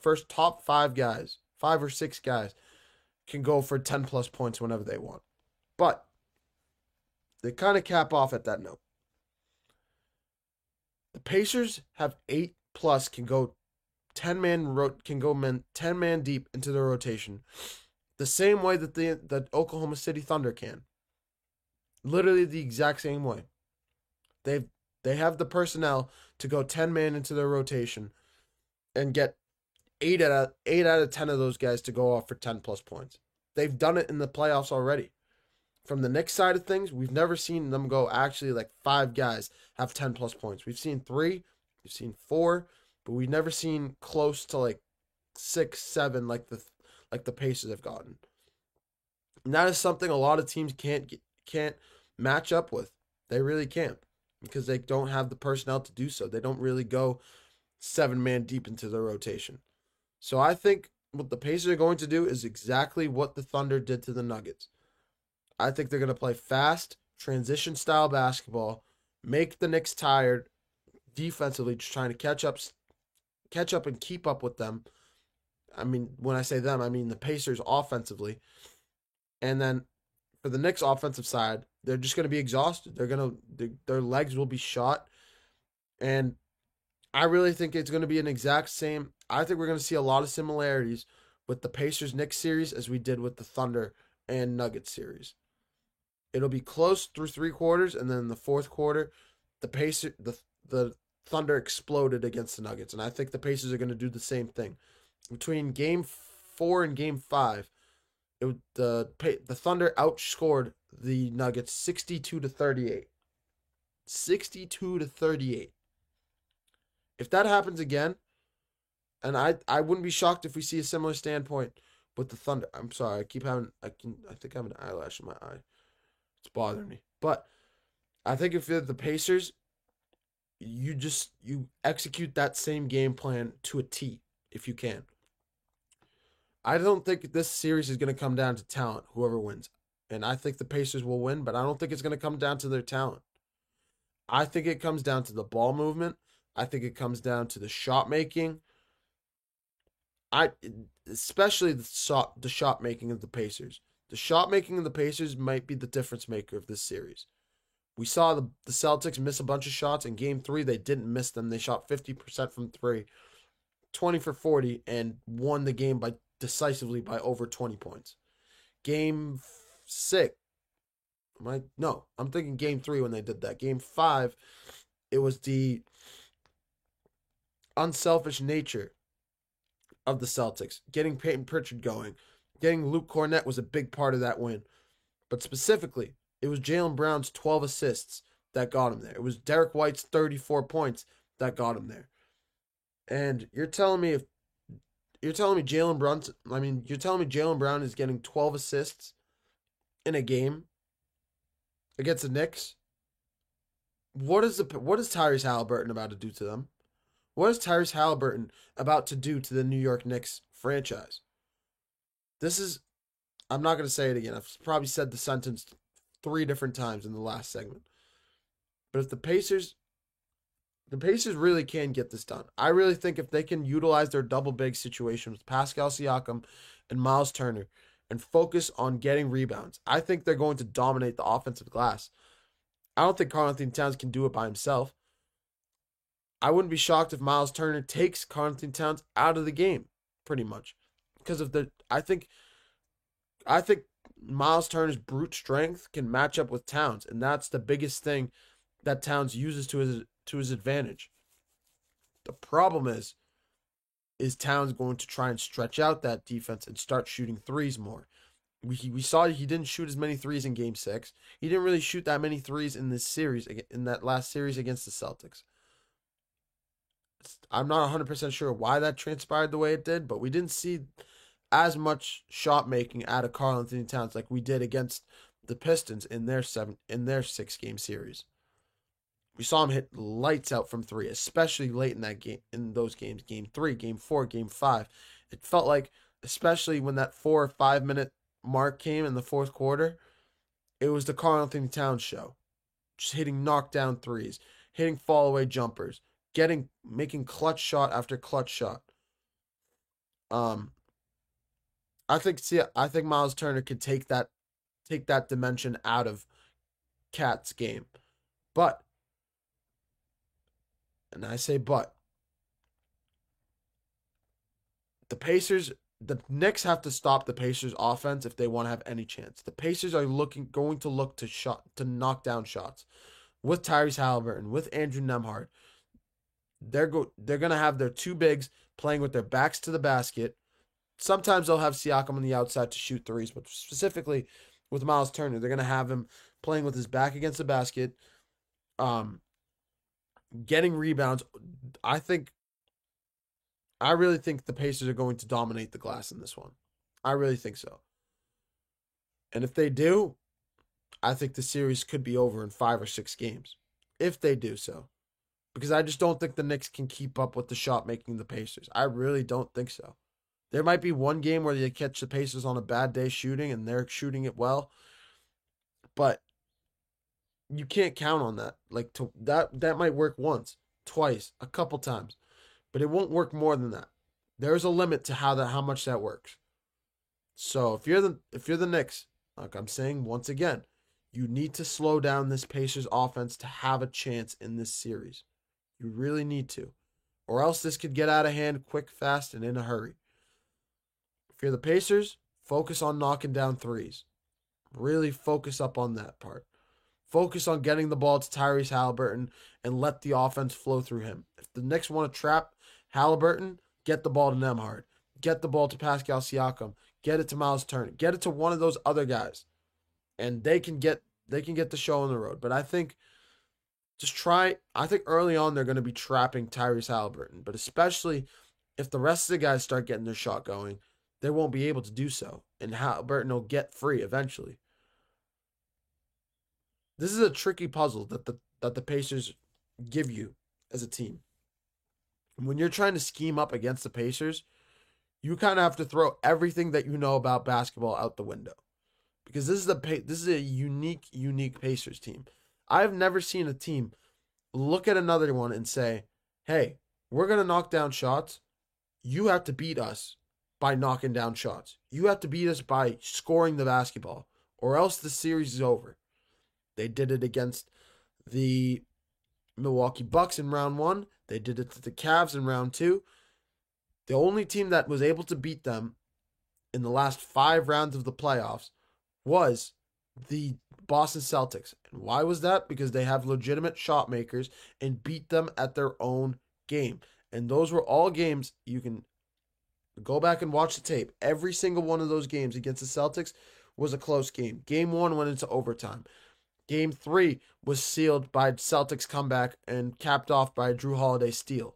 first top 5 guys, 5 or 6 guys, can go for 10 plus points whenever they want. But they kind of cap off at that note. The Pacers have 8 plus, can go 10 man deep into their rotation, the same way that the Oklahoma City Thunder can. Literally the exact same way. They have the personnel to go 10 man into their rotation and get 8 out of 10 of those guys to go off for 10 plus points. They've done it in the playoffs already. From the Knicks side of things, we've never seen them go actually like 5 guys have 10 plus points. We've seen 3, we've seen 4, but we've never seen close to like 6, 7 like the Pacers have gotten. And that is something a lot of teams can't match up with. They really can't, because they don't have the personnel to do so. They don't really go 7 man deep into the rotation. So I think what the Pacers are going to do is exactly what the Thunder did to the Nuggets. I think they're going to play fast, transition style basketball, make the Knicks tired defensively, just trying to catch up and keep up with them. I mean, when I say them, I mean the Pacers offensively. And then for the Knicks offensive side, they're just going to be exhausted. Their legs will be shot. And I really think it's going to be an exact same. I think we're going to see a lot of similarities with the Pacers-Knicks series as we did with the Thunder and Nuggets series. It'll be close through 3 quarters, and then in the fourth quarter, the Thunder exploded against the Nuggets, and I think the Pacers are going to do the same thing. Between Game 4 and Game 5, the Thunder outscored the Nuggets 62-38. 62-38. If that happens again, and I wouldn't be shocked if we see a similar standpoint with the Thunder. I'm sorry, I think I have an eyelash in my eye. It's bothering me. But I think if you're the Pacers, you execute that same game plan to a T if you can. I don't think this series is going to come down to talent, whoever wins. And I think the Pacers will win, but I don't think it's going to come down to their talent. I think it comes down to the ball movement. I think it comes down to the shot making. Especially the shot making of the Pacers. The shot making of the Pacers might be the difference maker of this series. We saw the Celtics miss a bunch of shots. In Game 3, they didn't miss them. They shot 50% from 3, 20 for 40, and won the game decisively by over 20 points. Game 6. I'm thinking Game 3 when they did that. Game 5, it was the unselfish nature of the Celtics. Getting Peyton Pritchard going. Getting Luke Cornett was a big part of that win. But specifically, it was Jaylen Brown's 12 assists that got him there. It was Derek White's 34 points that got him there. And you're telling me Jaylen Brown is getting 12 assists in a game against the Knicks? What is Tyrese Halliburton about to do to them? What is Tyrese Halliburton about to do to the New York Knicks franchise? I'm not going to say it again. I've probably said the sentence 3 different times in the last segment. But if the Pacers really can get this done. I really think if they can utilize their double big situation with Pascal Siakam and Miles Turner and focus on getting rebounds, I think they're going to dominate the offensive glass. I don't think Karl-Anthony Towns can do it by himself. I wouldn't be shocked if Miles Turner takes Karl-Anthony Towns out of the game, pretty much. Because of I think Miles Turner's brute strength can match up with Towns, and that's the biggest thing that Towns uses to his advantage. The problem is Towns going to try and stretch out that defense and start shooting threes more? We saw he didn't shoot as many threes in Game 6. He didn't really shoot that many threes in this series, in that last series against the Celtics. I'm not 100% sure why that transpired the way it did, but we didn't see as much shot making out of Karl-Anthony Towns like we did against the Pistons in their 6-game series. We saw him hit lights out from 3, especially late in that game, in those games, Game 3, Game 4, Game 5. It felt like, especially when that 4 or 5 minute mark came in the fourth quarter, it was the Karl-Anthony Towns show. Just hitting knockdown threes, hitting fall away jumpers, making clutch shot after clutch shot. I think Miles Turner could take that dimension out of Cat's game. But, and I say but, the Knicks have to stop the Pacers offense if they want to have any chance. The Pacers are going to look to knock down shots with Tyrese Halliburton, with Andrew Nembhard. They're going to have their 2 bigs playing with their backs to the basket. Sometimes they'll have Siakam on the outside to shoot threes, but specifically with Miles Turner, they're going to have him playing with his back against the basket, getting rebounds. I really think the Pacers are going to dominate the glass in this one. I really think so. And if they do, I think the series could be over in 5 or 6 games. If they do so. Because I just don't think the Knicks can keep up with the shot making the Pacers. I really don't think so. There might be one game where they catch the Pacers on a bad day shooting and they're shooting it well. But you can't count on that. That might work once, twice, a couple times. But it won't work more than that. There's a limit to how much that works. So if you're the Knicks, like I'm saying once again, you need to slow down this Pacers offense to have a chance in this series. You really need to. Or else this could get out of hand quick, fast, and in a hurry. If you're the Pacers, focus on knocking down threes. Really focus up on that part. Focus on getting the ball to Tyrese Halliburton and let the offense flow through him. If the Knicks want to trap Halliburton, get the ball to Nembhard. Get the ball to Pascal Siakam. Get it to Miles Turner. Get it to one of those other guys. And they can get the show on the road. But I think early on they're going to be trapping Tyrese Halliburton. But especially if the rest of the guys start getting their shot going, they won't be able to do so. And Halliburton will get free eventually. This is a tricky puzzle that the Pacers give you as a team. When you're trying to scheme up against the Pacers, you kind of have to throw everything that you know about basketball out the window. Because this is a unique Pacers team. I've never seen a team look at another one and say, hey, we're going to knock down shots. You have to beat us by knocking down shots. You have to beat us by scoring the basketball, or else the series is over. They did it against the Milwaukee Bucks in round 1. They did it to the Cavs in round 2. The only team that was able to beat them in the last 5 rounds of the playoffs was the Boston Celtics. And why was that? Because they have legitimate shot makers and beat them at their own game. And those were all games. You can go back and watch the tape. Every single one of those games against the Celtics was a close game. Game 1 went into overtime. Game 3 was sealed by Celtics comeback and capped off by a Drew Holiday steal.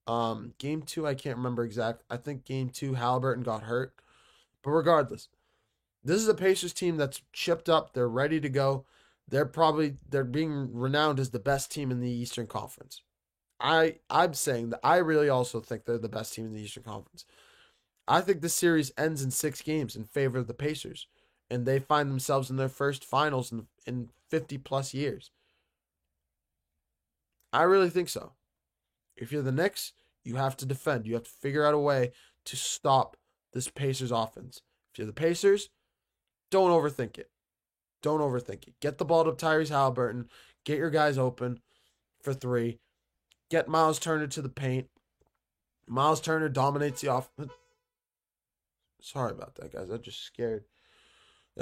Game 2, I can't remember exact. I think game 2, Halliburton got hurt. But regardless, this is a Pacers team that's chipped up. They're ready to go. They're being renowned as the best team in the Eastern Conference. I'm saying that I really also think they're the best team in the Eastern Conference. I think this series ends in 6 games in favor of the Pacers. And they find themselves in their first finals in 50-plus years. I really think so. If you're the Knicks, you have to defend. You have to figure out a way to stop this Pacers offense. If you're the Pacers, don't overthink it. Don't overthink it. Get the ball to Tyrese Halliburton. Get your guys open for 3. Get Miles Turner to the paint. Miles Turner dominates the offense. Sorry about that, guys. That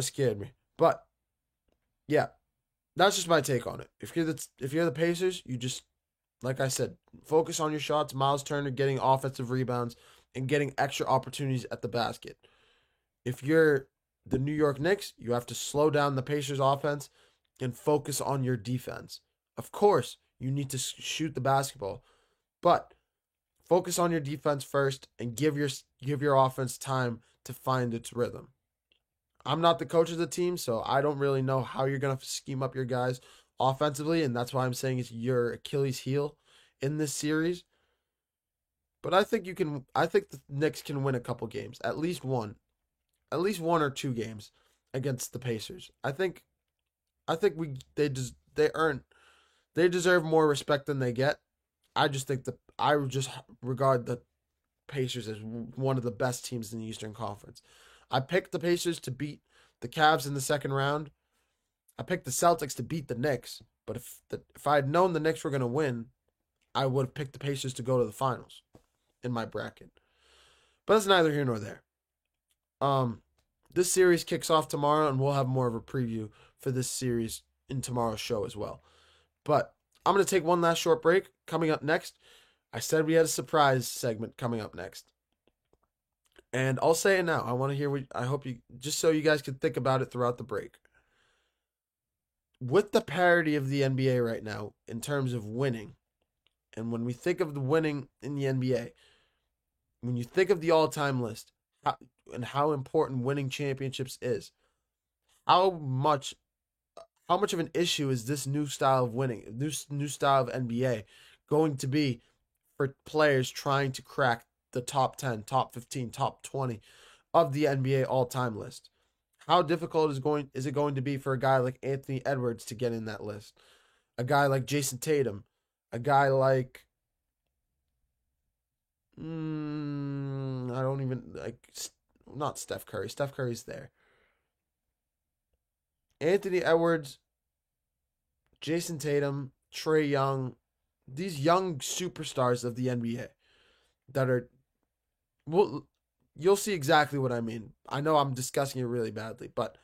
scared me. But yeah, that's just my take on it. If you're the Pacers, you just, like I said, focus on your shots. Miles Turner getting offensive rebounds and getting extra opportunities at the basket. If you're the New York Knicks, you have to slow down the Pacers offense and focus on your defense. Of course, you need to shoot the basketball, but focus on your defense first and give your offense time to find its rhythm. I'm not the coach of the team, so I don't really know how you're going to scheme up your guys offensively, and that's why I'm saying it's your Achilles heel in this series. But I think the Knicks can win a couple games, at least one or 2 games against the Pacers. They deserve more respect than they get. I just regard the Pacers as one of the best teams in the Eastern Conference. I picked the Pacers to beat the Cavs in the second round. I picked the Celtics to beat the Knicks. But if I had known the Knicks were going to win, I would have picked the Pacers to go to the finals in my bracket. But that's neither here nor there. This series kicks off tomorrow, and we'll have more of a preview for this series in tomorrow's show as well. But I'm going to take one last short break. Coming up next, I said we had a surprise segment coming up next. And I'll say it now. I want to hear I hope you, just so you guys can think about it throughout the break. With the parity of the NBA right now in terms of winning, and when we think of the winning in the NBA, when you think of the all-time list and how important winning championships is, how much of an issue is this new style of winning, this new style of NBA going to be for players trying to crack the top 10, top 15, top 20 of the NBA all-time list? How difficult is it going to be for a guy like Anthony Edwards to get in that list? A guy like Jason Tatum, a guy like not Steph Curry. Steph Curry's there. Anthony Edwards, Jason Tatum, Trae Young, these young superstars of the NBA that are well, you'll see exactly what I mean. I know I'm discussing it really badly, but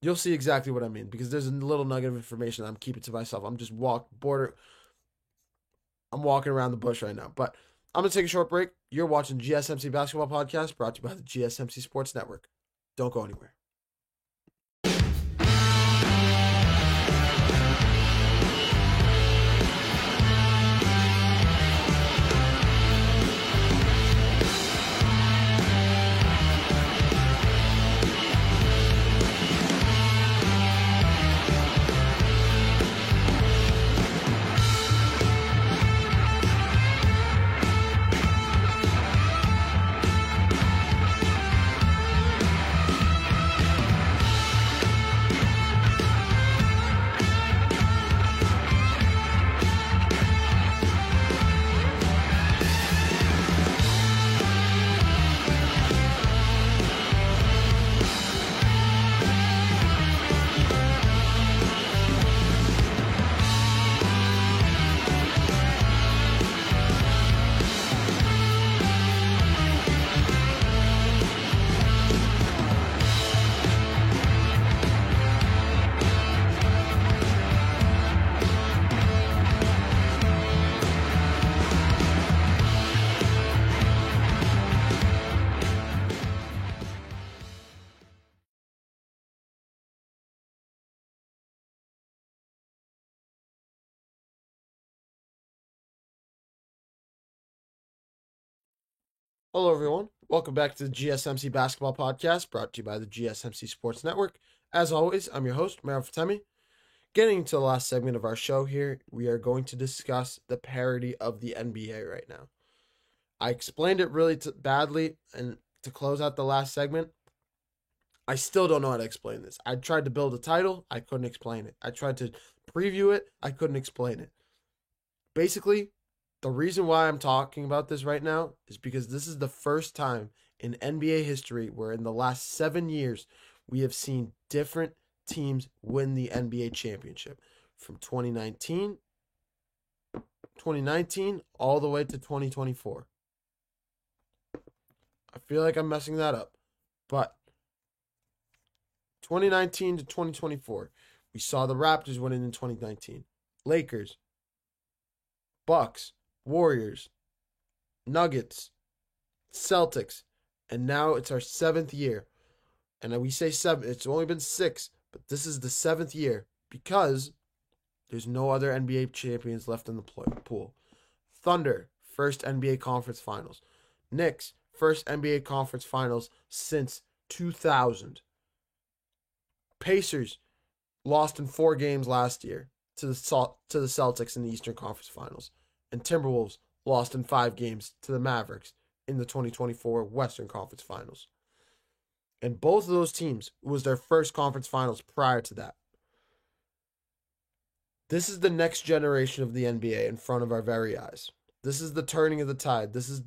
you'll see exactly what I mean because there's a little nugget of information I'm keeping to myself. I'm just I'm walking around the bush right now. But I'm going to take a short break. You're watching GSMC Basketball Podcast brought to you by the GSMC Sports Network. Don't go anywhere. Hello, everyone. Welcome back to the GSMC Basketball Podcast, brought to you by the GSMC Sports Network. As always, I'm your host, Mero Fatemi. Getting into the last segment of our show here, we are going to discuss the parity of the NBA right now. I explained it really badly, and to close out the last segment, I still don't know how to explain this. I tried to build a title, I couldn't explain it. I tried to preview it, I couldn't explain it. Basically, the reason why I'm talking about this right now is because this is the first time in NBA history where in the last 7 years we have seen different teams win the NBA championship from 2019 all the way to 2024. I feel like I'm messing that up, but 2019 to 2024, we saw the Raptors winning in 2019, Lakers, Bucks, Warriors, Nuggets, Celtics, and now it's our 7th year. And we say 7, it's only been 6, but this is the 7th year because there's no other NBA champions left in the pool. Thunder, first NBA Conference Finals. Knicks, first NBA Conference Finals since 2000. Pacers lost in 4 games last year to the Celtics in the Eastern Conference Finals. And Timberwolves lost in 5 games to the Mavericks in the 2024 Western Conference Finals. And both of those teams was their first conference finals prior to that. This is the next generation of the NBA in front of our very eyes. This is the turning of the tide. This is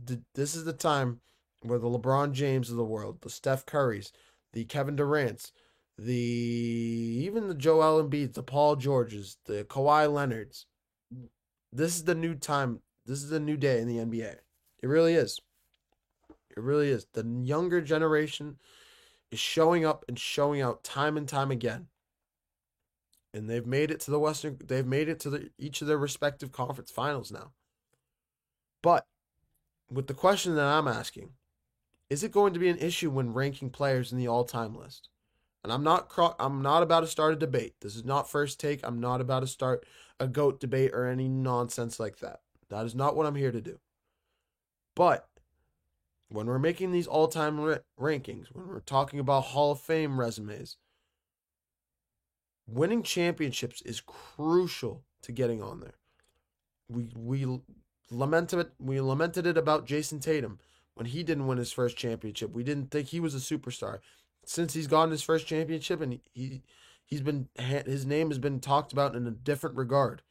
the time where the LeBron James of the world, the Steph Currys, the Kevin Durant's, even the Joel Embiid's, the Paul Georges, the Kawhi Leonard's. This is the new time. This is the new day in the NBA. It really is. It really is. The younger generation is showing up and showing out time and time again. And they've made it to the Western. They've made it to each of their respective conference finals now. But with the question that I'm asking, is it going to be an issue when ranking players in the all-time list? And I'm not about to start a debate. This is not First Take. I'm not about to start a GOAT debate or any nonsense like that. That is not what I'm here to do. But when we're making these all-time rankings, when we're talking about Hall of Fame resumes, winning championships is crucial to getting on there. We lamented it about Jason Tatum when he didn't win his first championship. We didn't think he was a superstar. Since he's gotten his first championship and his name has been talked about in a different regard.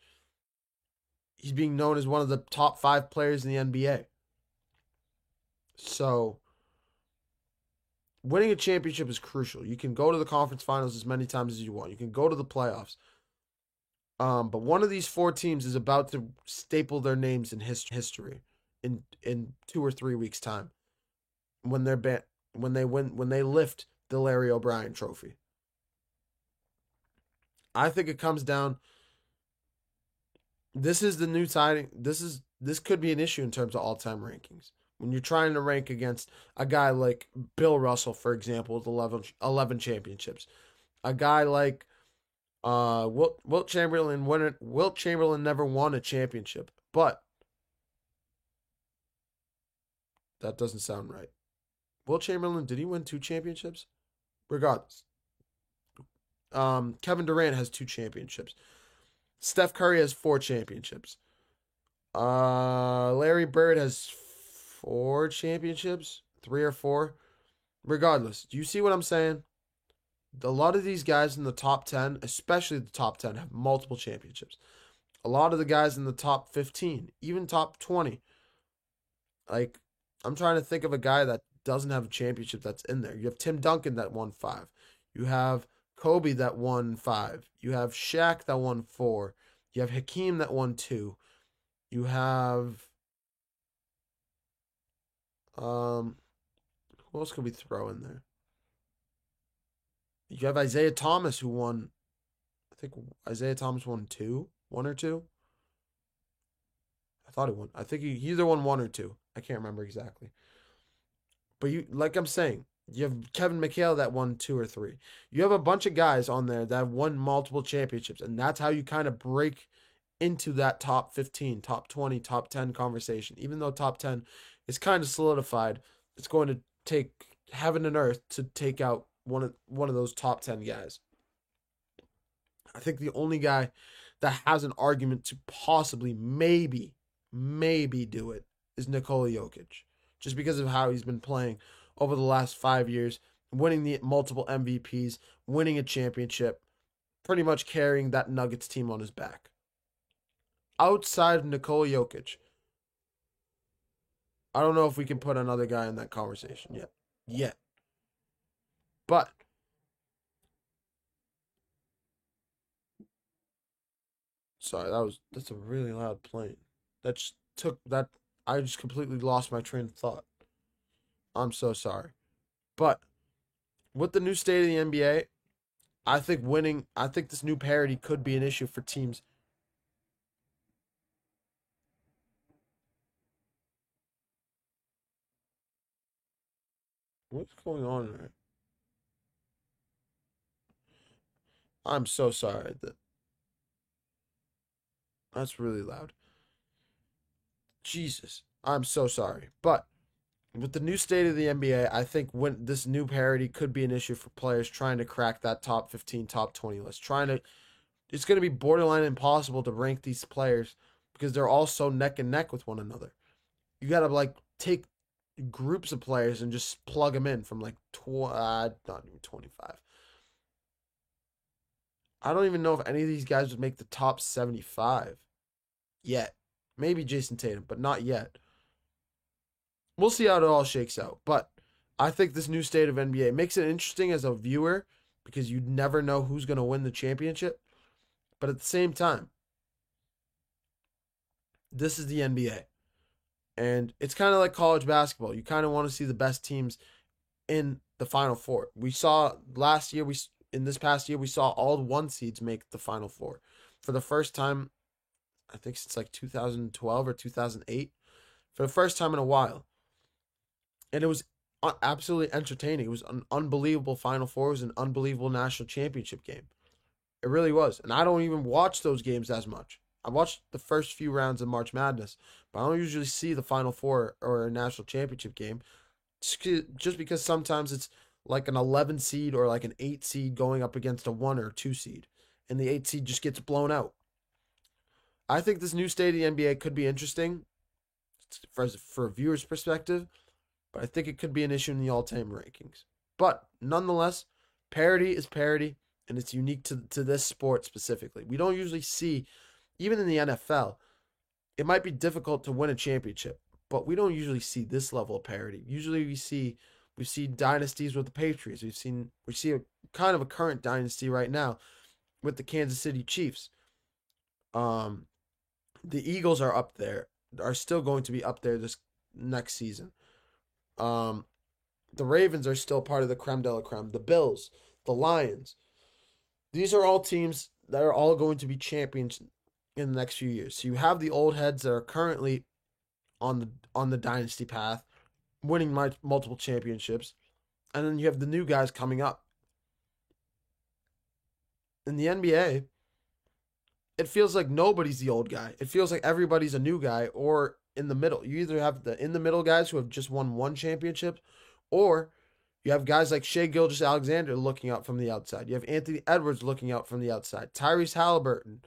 He's being known as one of the top 5 players in the NBA. So, winning a championship is crucial. You can go to the conference finals as many times as you want. You can go to the playoffs. But one of these 4 teams is about to staple their names in history in 2 or 3 weeks' time. when they lift the Larry O'Brien trophy. I think it comes down. This is the new siding. This could be an issue in terms of all-time rankings. When you're trying to rank against a guy like Bill Russell, for example, with 11 championships. A guy like Wilt Chamberlain. Wilt Chamberlain never won a championship, but that doesn't sound right. Wilt Chamberlain, did he win 2 championships? Regardless. Kevin Durant has 2 championships. Steph Curry has 4 championships. Larry Bird has 4 championships, 3 or 4. Regardless, do you see what I'm saying? A lot of these guys in the top 10, especially the top 10, have multiple championships. A lot of the guys in the top 15, even top 20. Like, I'm trying to think of a guy that doesn't have a championship that's in there. You have Tim Duncan that won 5. You have Kobe that won 5. You have Shaq that won 4. You have Hakeem that won 2. You have who else could we throw in there? You have Isaiah Thomas who won. I think Isaiah Thomas won 1 or 2. I thought he won. I think he either won 1 or 2. I can't remember exactly. But you, like I'm saying, you have Kevin McHale that won 2 or 3. You have a bunch of guys on there that have won multiple championships, and that's how you kind of break into that top 15, top 20, top 10 conversation. Even though top 10 is kind of solidified, it's going to take heaven and earth to take out one of those top 10 guys. I think the only guy that has an argument to possibly maybe do it is Nikola Jokic, just because of how he's been playing over the last 5 years, winning the multiple MVPs, winning a championship, pretty much carrying that Nuggets team on his back. Outside of Nikola Jokic, I don't know if we can put another guy in that conversation yet. But sorry, that's a really loud plane. I just completely lost my train of thought. I'm so sorry. But with the new state of the NBA, I think this new parity could be an issue for teams. What's going on there? I'm so sorry. That's really loud. Jesus. I'm so sorry. But with the new state of the NBA, I think when this new parity could be an issue for players trying to crack that top 15, top 20 list. It's going to be borderline impossible to rank these players because they're all so neck and neck with one another. You got to take groups of players and just plug them in from not even 25. I don't even know if any of these guys would make the top 75 yet. Maybe Jason Tatum, but not yet. We'll see how it all shakes out. But I think this new state of NBA makes it interesting as a viewer because you never know who's going to win the championship. But at the same time, this is the NBA. And it's kind of like college basketball. You kind of want to see the best teams in the Final Four. We saw this past year, we saw all the 1 seeds make the Final Four. For the first time, I think since 2012 or 2008. For the first time in a while. And it was absolutely entertaining. It was an unbelievable Final Four. It was an unbelievable national championship game. It really was. And I don't even watch those games as much. I watched the first few rounds of March Madness, but I don't usually see the Final Four or a national championship game just because sometimes it's like an 11 seed or like an 8 seed going up against a 1 or 2 seed, and the 8 seed just gets blown out. I think this new state of the NBA could be interesting for a viewer's perspective, but I think it could be an issue in the all-time rankings. But nonetheless, parity is parity, and it's unique to this sport specifically. We don't usually see, even in the NFL, it might be difficult to win a championship, but we don't usually see this level of parity. Usually we see dynasties with the Patriots. We see a kind of a current dynasty right now with the Kansas City Chiefs. The Eagles are still going to be up there this next season. The Ravens are still part of the creme de la creme. The Bills, the Lions. These are all teams that are all going to be champions in the next few years. So you have the old heads that are currently on the dynasty path, winning multiple championships, and then you have the new guys coming up. In the NBA, it feels like nobody's the old guy. It feels like everybody's a new guy, or in the middle. You either have the in the middle guys who have just won one championship, or you have guys like Shai Gilgeous-Alexander looking out from the outside. You have Anthony Edwards looking out from the outside. Tyrese Halliburton.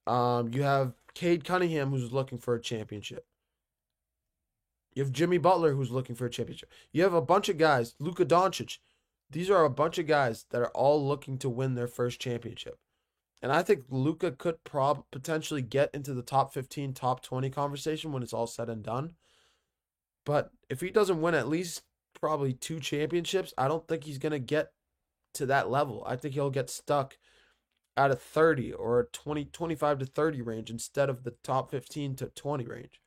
You have Cade Cunningham, who's looking for a championship. You have Jimmy Butler, who's looking for a championship. You have a bunch of guys. Luka Doncic. These are a bunch of guys that are all looking to win their first championship. And I think Luka could potentially get into the top 15, top 20 conversation when it's all said and done. But if he doesn't win at least probably 2 championships, I don't think he's going to get to that level. I think he'll get stuck at a 30 or a 25 to 30 range instead of the top 15 to 20 range.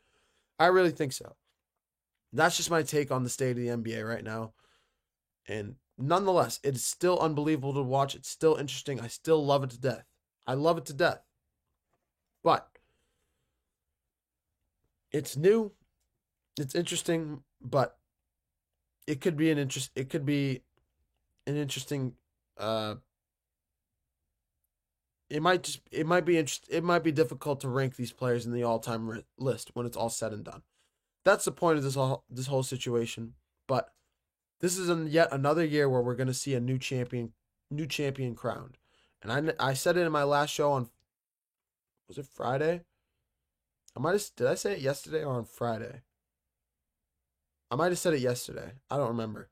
I really think so. That's just my take on the state of the NBA right now. And nonetheless, it is still unbelievable to watch. It's still interesting. I still love it to death. I love it to death. But it's new. It's interesting, but it could be an interesting it might be difficult to rank these players in the all-time list when it's all said and done. That's the point of this whole situation. But this is yet another year where we're going to see a new champion crowned. And I said it in my last show on, was it Friday? Did I say it yesterday or on Friday? I might have said it yesterday. I don't remember.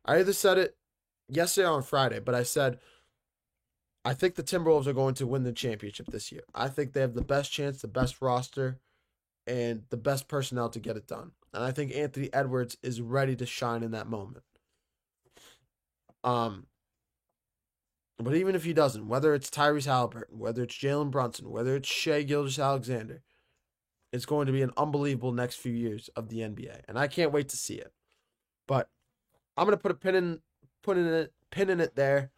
I either said it yesterday or on Friday, but I said, I think the Timberwolves are going to win the championship this year. I think they have the best chance, the best roster, and the best personnel to get it done. And I think Anthony Edwards is ready to shine in that moment. But even if he doesn't, whether it's Tyrese Halliburton, whether it's Jalen Brunson, whether it's Shai Gilgeous-Alexander, it's going to be an unbelievable next few years of the NBA. And I can't wait to see it. But I'm going to put a pin in it there.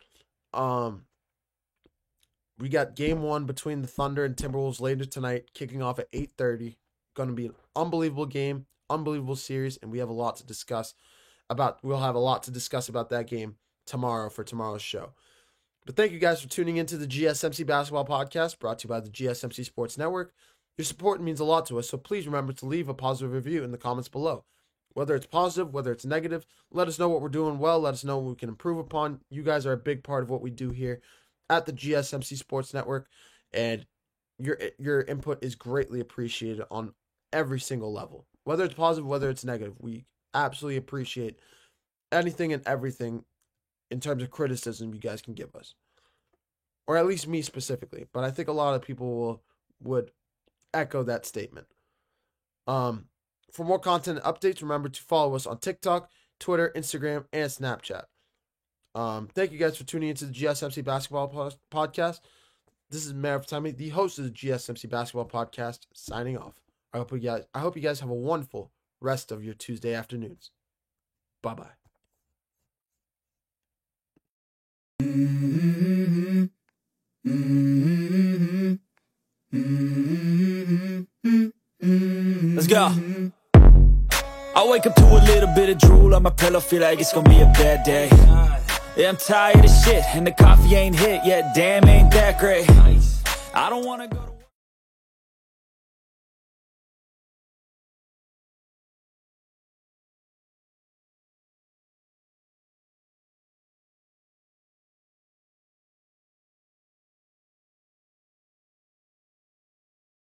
We got game 1 between the Thunder and Timberwolves later tonight, kicking off at 8:30. Going to be an unbelievable game, unbelievable series, and we have a lot to discuss about. We'll have a lot to discuss about that game tomorrow for tomorrow's show. But thank you guys for tuning into the GSMC Basketball Podcast, brought to you by the GSMC Sports Network. Your support means a lot to us, so please remember to leave a positive review in the comments below. Whether it's positive, whether it's negative, let us know what we're doing well. Let us know what we can improve upon. You guys are a big part of what we do here at the GSMC Sports Network, and your input is greatly appreciated on every single level. Whether it's positive, whether it's negative, we absolutely appreciate anything and everything in terms of criticism you guys can give us. Or at least me specifically, but I think a lot of people would echo that statement. For more content and updates, remember to follow us on TikTok, Twitter, Instagram, and Snapchat. Thank you guys for tuning into the GSMC Basketball Podcast. This is Mayor Fatemi, the host of the GSMC Basketball Podcast, signing off. I hope you guys have a wonderful rest of your Tuesday afternoons. Bye-bye. Let's go. I wake up to a little bit of drool on my pillow, feel like it's gonna be a bad day. Yeah, I'm tired of shit, and the coffee ain't hit yet, damn, ain't that great. I don't wanna go to